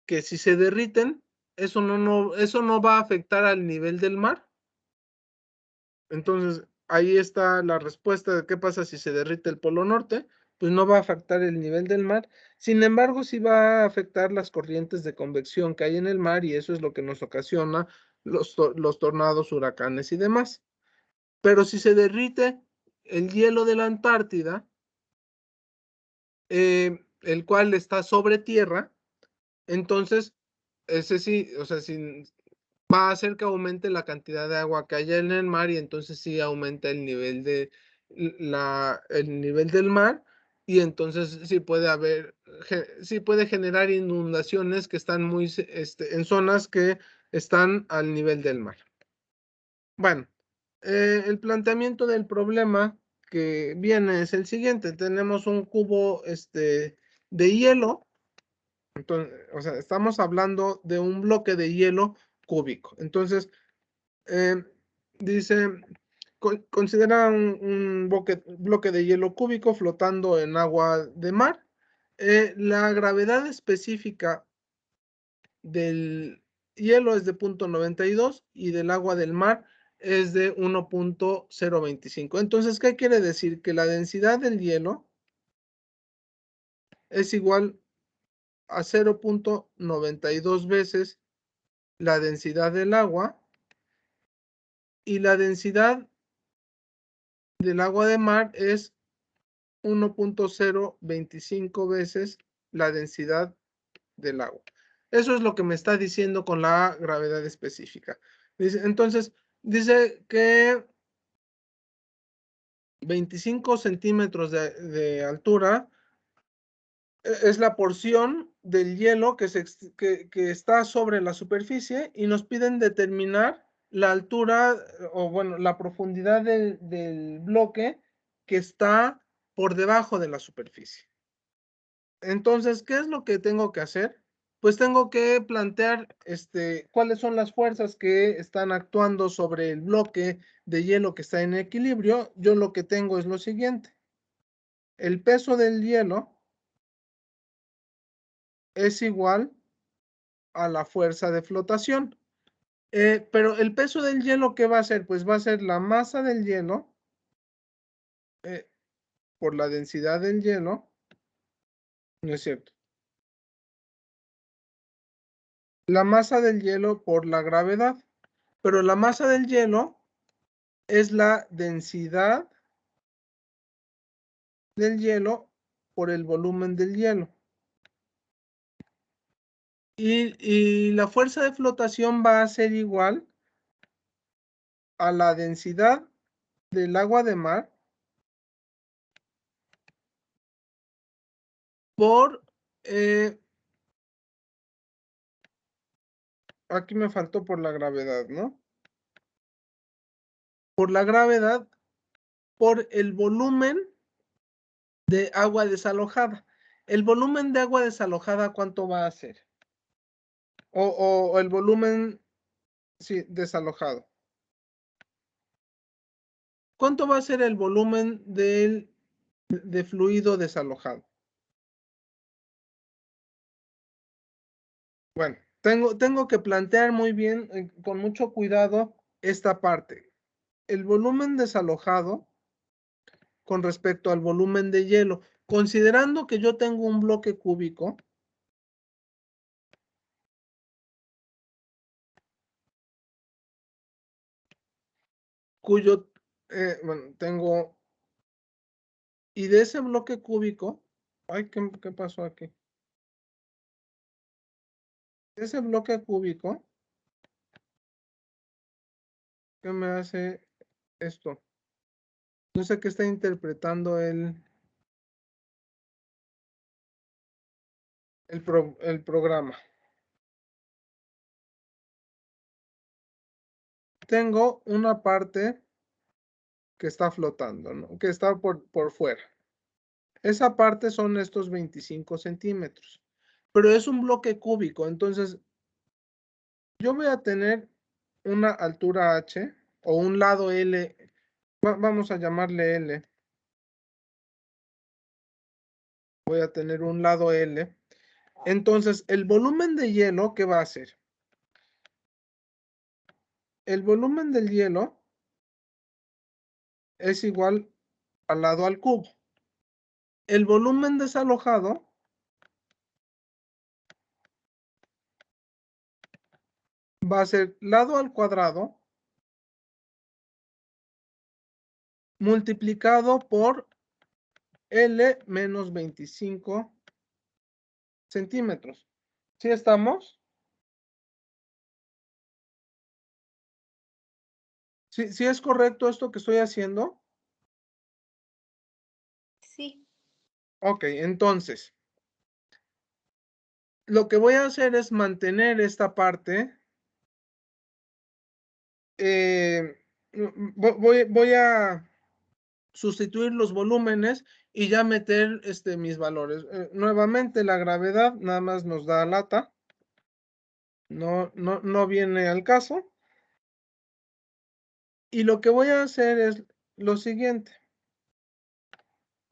que si se derriten, eso no va a afectar al nivel del mar. Entonces, ahí está la respuesta de qué pasa si se derrite el Polo Norte, pues no va a afectar el nivel del mar. Sin embargo, sí va a afectar las corrientes de convección que hay en el mar y eso es lo que nos ocasiona los tornados, huracanes y demás. Pero si se derrite el hielo de la Antártida, el cual está sobre tierra, entonces ese sí, o sea, va a hacer que aumente la cantidad de agua que haya en el mar y entonces sí aumenta el nivel el nivel del mar y entonces sí sí puede generar inundaciones que están en zonas que están al nivel del mar. Bueno, el planteamiento del problema que viene es el siguiente. Tenemos un cubo de hielo. Entonces, o sea, estamos hablando de un bloque de hielo cúbico. Entonces, dice, considera un bloque de hielo cúbico flotando en agua de mar. La gravedad específica del hielo es de 0.92 y del agua del mar es de 1.025. Entonces, ¿qué quiere decir? Que la densidad del hielo es igual a 0.92 veces la densidad del agua y la densidad del agua de mar es 1.025 veces la densidad del agua. Eso es lo que me está diciendo con la gravedad específica. Entonces, dice que 25 centímetros de altura es la porción del hielo que está sobre la superficie y nos piden determinar la altura o bueno, la profundidad del bloque que está por debajo de la superficie. Entonces, ¿qué es lo que tengo que hacer? Pues tengo que plantear cuáles son las fuerzas que están actuando sobre el bloque de hielo que está en equilibrio. Yo lo que tengo es lo siguiente. El peso del hielo es igual a la fuerza de flotación. Pero el peso del hielo, ¿qué va a ser? Pues va a ser la masa del hielo por la densidad del hielo. No es cierto. La masa del hielo por la gravedad. Pero la masa del hielo es la densidad del hielo por el volumen del hielo. Y la fuerza de flotación va a ser igual a la densidad del agua de mar por, aquí me faltó por la gravedad, ¿no? Por la gravedad, por el volumen de agua desalojada. El volumen de agua desalojada, ¿cuánto va a ser? O el volumen, sí, desalojado. ¿Cuánto va a ser el volumen de fluido desalojado? Bueno, tengo que plantear muy bien, con mucho cuidado, esta parte. El volumen desalojado con respecto al volumen de hielo. Considerando que yo tengo un bloque cúbico, cuyo, bueno, tengo, y de ese bloque cúbico, ay, ¿qué pasó aquí? De ese bloque cúbico, ¿qué me hace esto? No sé qué está interpretando el programa. Tengo una parte que está flotando, ¿no? Que está por fuera. Esa parte son estos 25 centímetros. Pero es un bloque cúbico, entonces yo voy a tener una altura H o un lado L. Vamos a llamarle L. Voy a tener un lado L. Entonces, el volumen de hielo, ¿qué va a hacer? El volumen del hielo es igual al lado al cubo. El volumen desalojado va a ser lado al cuadrado multiplicado por L menos 25 centímetros. ¿Sí estamos? ¿Sí es correcto esto que estoy haciendo? Sí. Ok, entonces, lo que voy a hacer es mantener esta parte. Voy a sustituir los volúmenes y ya meter mis valores. Nuevamente, la gravedad nada más nos da lata. No viene al caso. Y lo que voy a hacer es lo siguiente.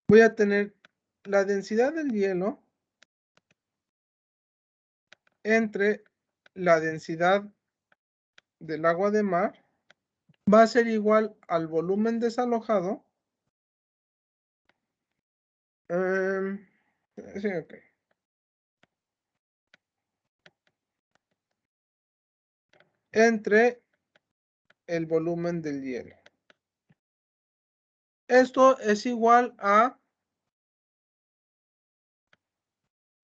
Voy a tener la densidad del hielo entre la densidad del agua de mar. Va a ser igual al volumen desalojado. Sí, ok. Entre el volumen del hielo. Esto es igual a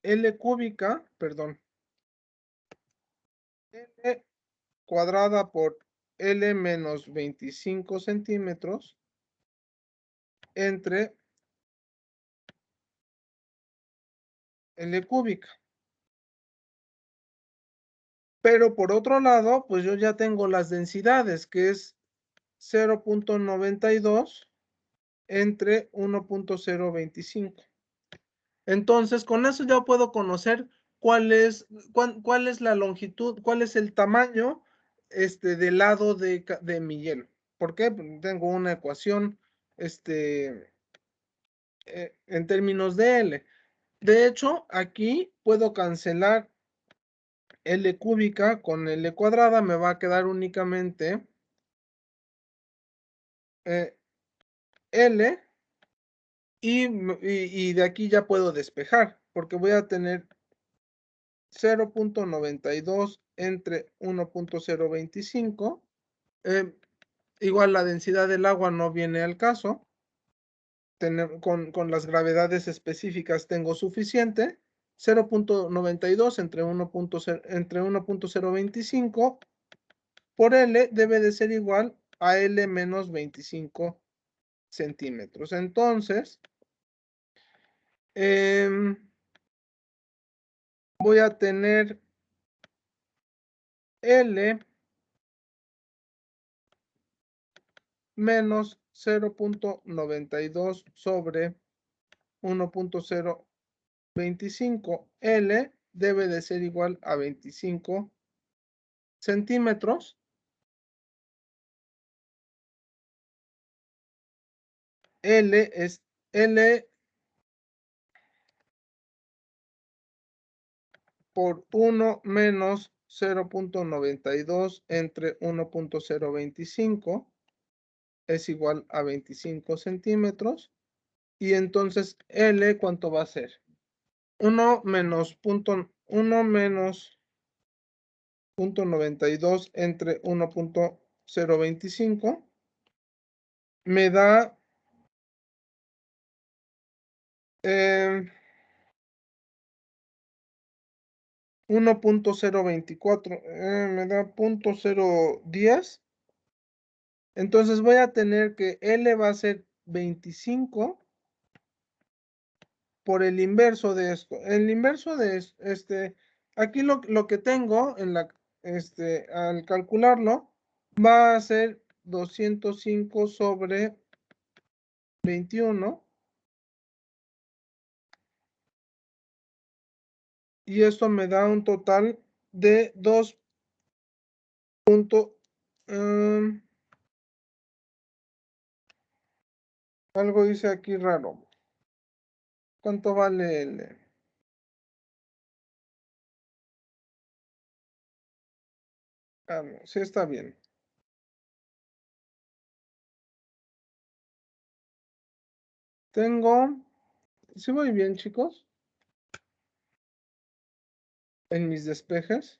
L cúbica, perdón, L cuadrada por L menos 25 centímetros entre L cúbica. Pero por otro lado, pues yo ya tengo las densidades, que es 0.92 entre 1.025. Entonces, con eso ya puedo conocer cuál es la longitud, cuál es el tamaño del lado de mi hielo. ¿Por qué? Pues tengo una ecuación en términos de L. De hecho, aquí puedo cancelar L cúbica con L cuadrada, me va a quedar únicamente L y de aquí ya puedo despejar, porque voy a tener 0.92 entre 1.025. Igual la densidad del agua no viene al caso. Con las gravedades específicas tengo suficiente. 0.92 entre 1.025 por L debe de ser igual a L menos 25 centímetros. Entonces, voy a tener L menos 0.92 sobre 1.025. L debe de ser igual a 25 centímetros. L es L por 1 menos 0.92 entre 1.025 es igual a 25 centímetros. Y entonces L, ¿cuánto va a ser? 1 menos 0.92 entre 1.025 me da 1.024, me da 0.010. Entonces voy a tener que L va a ser 25 por el inverso de esto. El inverso de aquí lo que tengo en al calcularlo va a ser 205 sobre 21. Y esto me da un total de 2. Algo dice aquí raro. ¿Cuánto vale el? Ah, no, sí está bien. ¿Sí voy bien, chicos? En mis despejes.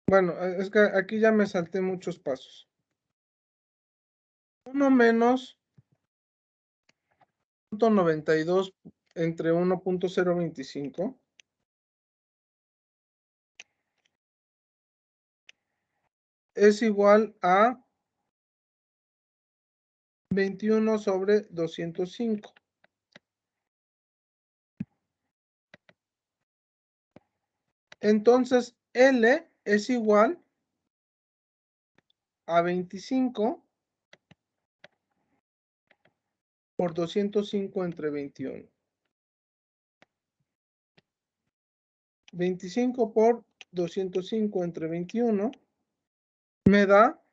Bueno, es que aquí ya me salté muchos pasos. 1 menos 0.92 entre 1.025 es igual a 21 sobre 205. Entonces, L es igual a 25 por 205 entre 21. 25 por 205 entre 21 me da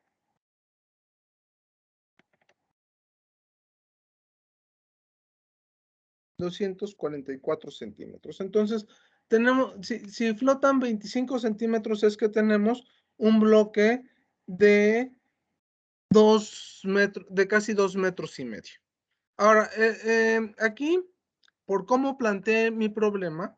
244 centímetros. Entonces, tenemos, si flotan 25 centímetros, es que tenemos un bloque de 2 metros, de casi 2 metros y medio. Ahora, aquí, por cómo planteé mi problema,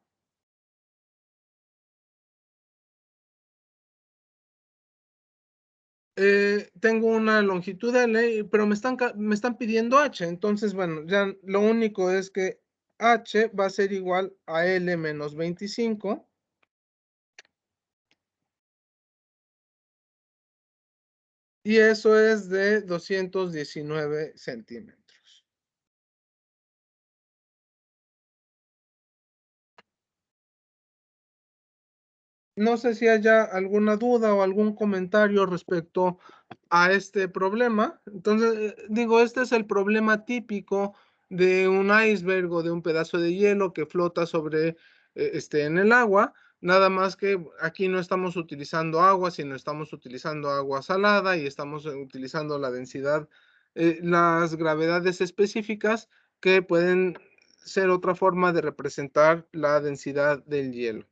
tengo una longitud L, pero me están pidiendo H. Entonces, bueno, ya lo único es que H va a ser igual a L menos 25 y eso es de 219 centímetros. No sé si haya alguna duda o algún comentario respecto a este problema. Entonces, digo, este es el problema típico de un iceberg o de un pedazo de hielo que flota sobre, en el agua. Nada más que aquí no estamos utilizando agua, sino estamos utilizando agua salada y estamos utilizando la densidad, las gravedades específicas que pueden ser otra forma de representar la densidad del hielo.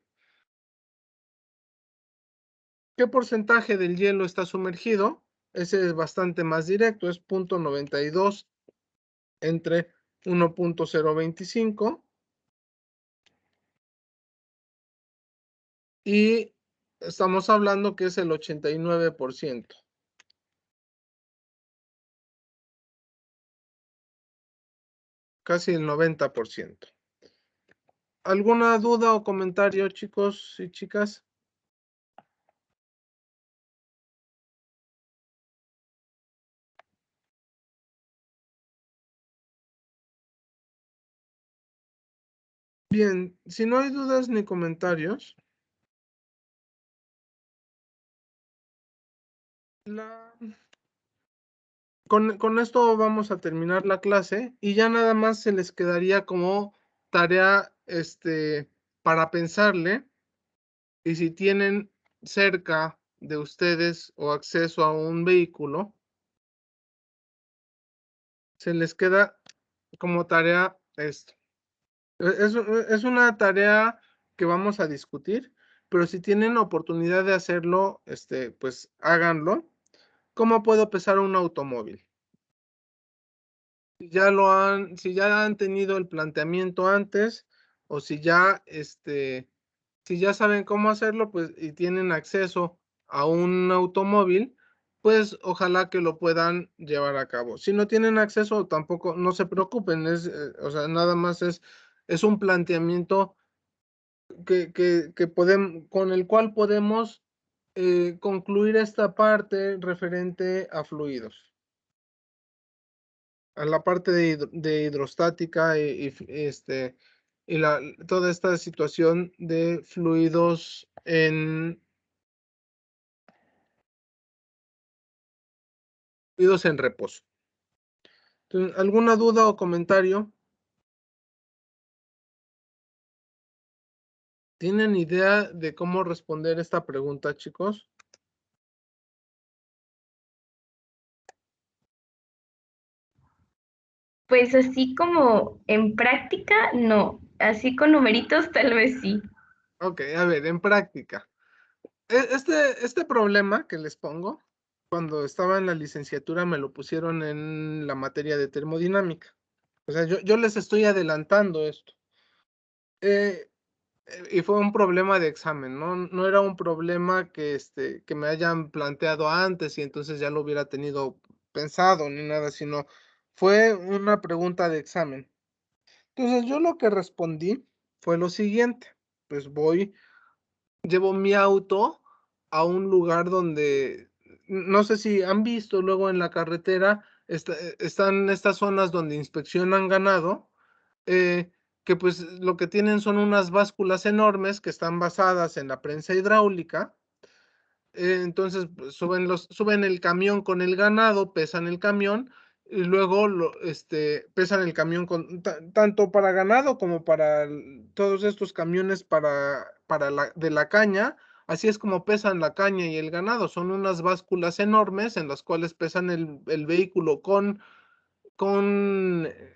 ¿Qué porcentaje del hielo está sumergido? Ese es bastante más directo, es 0.92 entre 1.025 y estamos hablando que es el 89%. Casi el 90%. ¿Alguna duda o comentario, chicos y chicas? Bien, si no hay dudas ni comentarios, con esto vamos a terminar la clase y ya nada más se les quedaría como tarea para pensarle, y si tienen cerca de ustedes o acceso a un vehículo, se les queda como tarea esto. Es una tarea que vamos a discutir, pero si tienen oportunidad de hacerlo, pues háganlo. ¿Cómo puedo pesar un automóvil? Si ya han tenido el planteamiento antes, o si ya saben cómo hacerlo, pues, y tienen acceso a un automóvil, pues ojalá que lo puedan llevar a cabo. Si no tienen acceso, tampoco, no se preocupen, o sea, nada más es un planteamiento con el cual podemos concluir esta parte referente a fluidos, a la parte de hidrostática y toda esta situación de fluidos en reposo. Entonces, ¿alguna duda o comentario? ¿Tienen idea de cómo responder esta pregunta, chicos? Pues así como en práctica, no. Así con numeritos, tal vez sí. Ok, a ver, en práctica. Este problema que les pongo, cuando estaba en la licenciatura me lo pusieron en la materia de termodinámica. O sea, yo les estoy adelantando esto. Y fue un problema de examen, ¿no? No era un problema que me hayan planteado antes y entonces ya lo hubiera tenido pensado ni nada, sino fue una pregunta de examen. Entonces yo lo que respondí fue lo siguiente, pues llevo mi auto a un lugar donde, no sé si han visto luego en la carretera, están estas zonas donde inspeccionan ganado, eh, que pues lo que tienen son unas básculas enormes que están basadas en la prensa hidráulica. Entonces pues, suben el camión con el ganado, pesan el camión y luego pesan el camión tanto para ganado como para todos estos camiones de la caña. Así es como pesan la caña y el ganado. Son unas básculas enormes en las cuales pesan el vehículo con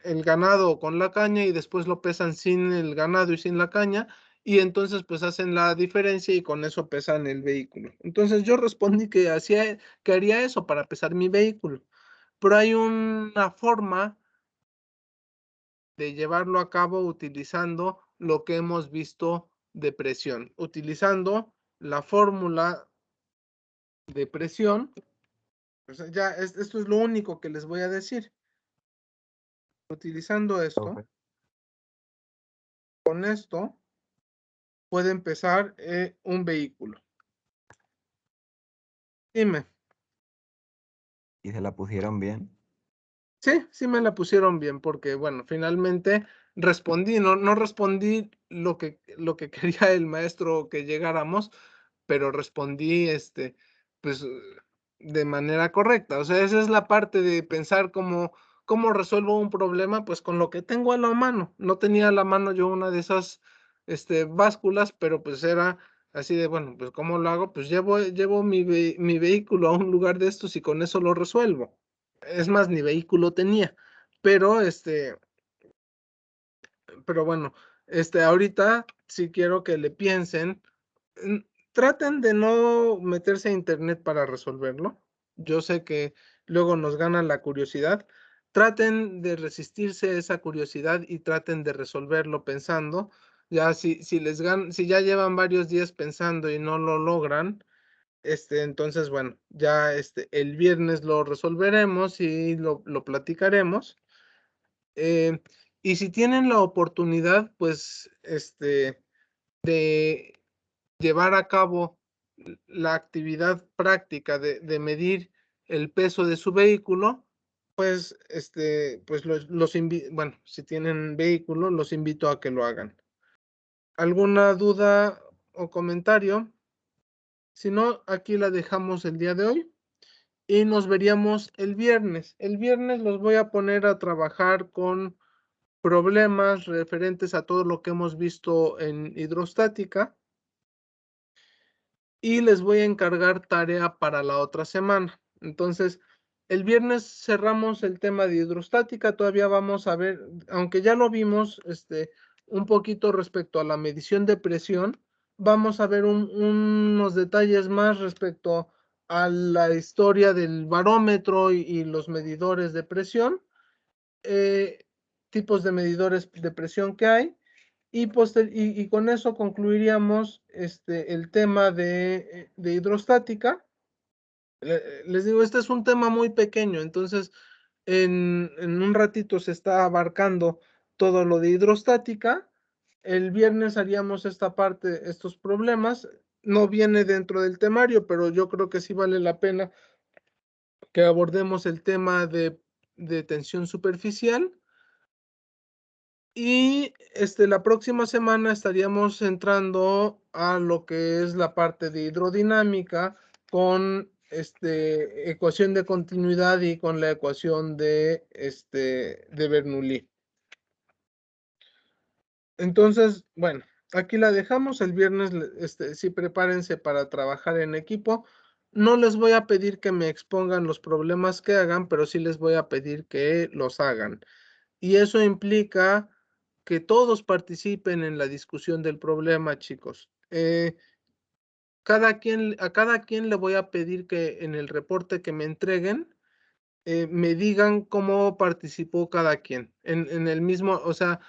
el ganado o con la caña y después lo pesan sin el ganado y sin la caña y entonces pues hacen la diferencia y con eso pesan el vehículo. Entonces yo respondí que haría eso para pesar mi vehículo, pero hay una forma de llevarlo a cabo utilizando lo que hemos visto de presión, utilizando la fórmula de presión. O sea, ya esto es lo único que les voy a decir. Utilizando esto, con esto puede empezar un vehículo. Dime. ¿Y se la pusieron bien? Sí, sí me la pusieron bien, porque bueno, finalmente respondí, no respondí lo que quería el maestro que llegáramos, pero respondí pues de manera correcta. O sea, esa es la parte de pensar cómo resuelvo un problema, pues con lo que tengo a la mano. No tenía a la mano yo una de esas básculas, pero pues era así de, bueno, pues ¿cómo lo hago? Pues llevo mi vehículo a un lugar de estos y con eso lo resuelvo. Es más, ni vehículo tenía, pero bueno, ahorita sí quiero que le piensen, traten de no meterse a internet para resolverlo. Yo sé que luego nos gana la curiosidad. Traten de resistirse a esa curiosidad y traten de resolverlo pensando. Ya si ya llevan varios días pensando y no lo logran, entonces, bueno, ya el viernes lo resolveremos y lo platicaremos. Y si tienen la oportunidad, pues, de llevar a cabo la actividad práctica de medir el peso de su vehículo, pues, pues bueno, si tienen vehículo, los invito a que lo hagan. ¿Alguna duda o comentario? Si no, aquí la dejamos el día de hoy y nos veríamos el viernes. El viernes los voy a poner a trabajar con problemas referentes a todo lo que hemos visto en hidrostática y les voy a encargar tarea para la otra semana. Entonces, el viernes cerramos el tema de hidrostática. Todavía vamos a ver, aunque ya lo vimos un poquito respecto a la medición de presión, vamos a ver unos detalles más respecto a la historia del barómetro y los medidores de presión, tipos de medidores de presión que hay, y con eso concluiríamos el tema de hidrostática. Les digo, este es un tema muy pequeño, entonces en un ratito se está abarcando todo lo de hidrostática. El viernes haríamos esta parte, estos problemas. No viene dentro del temario, pero yo creo que sí vale la pena que abordemos el tema de tensión superficial. Y la próxima semana estaríamos entrando a lo que es la parte de hidrodinámica con ecuación de continuidad y con la ecuación de Bernoulli. Entonces, bueno, aquí la dejamos. El viernes sí, prepárense para trabajar en equipo. No les voy a pedir que me expongan los problemas que hagan, pero sí les voy a pedir que los hagan. Y eso implica que todos participen en la discusión del problema, chicos. A cada quien le voy a pedir que en el reporte que me entreguen, me digan cómo participó cada quien. En el mismo, o sea,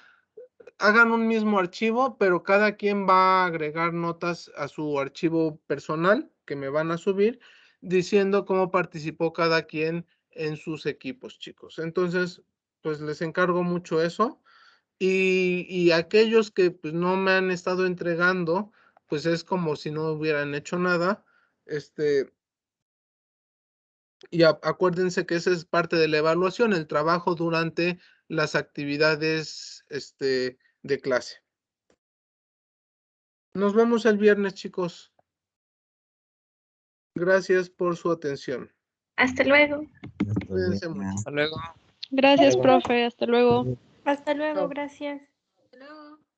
hagan un mismo archivo, pero cada quien va a agregar notas a su archivo personal que me van a subir, diciendo cómo participó cada quien en sus equipos, chicos. Entonces, pues les encargo mucho eso. Y aquellos que pues no me han estado entregando, pues es como si no hubieran hecho nada. Y acuérdense que esa es parte de la evaluación, el trabajo durante las actividades de clase. Nos vemos el viernes, chicos. Gracias por su atención. Hasta luego. Cuídense mucho. Hasta luego. Gracias, Luego. profe. Hasta luego. Hasta luego, Chao. gracias.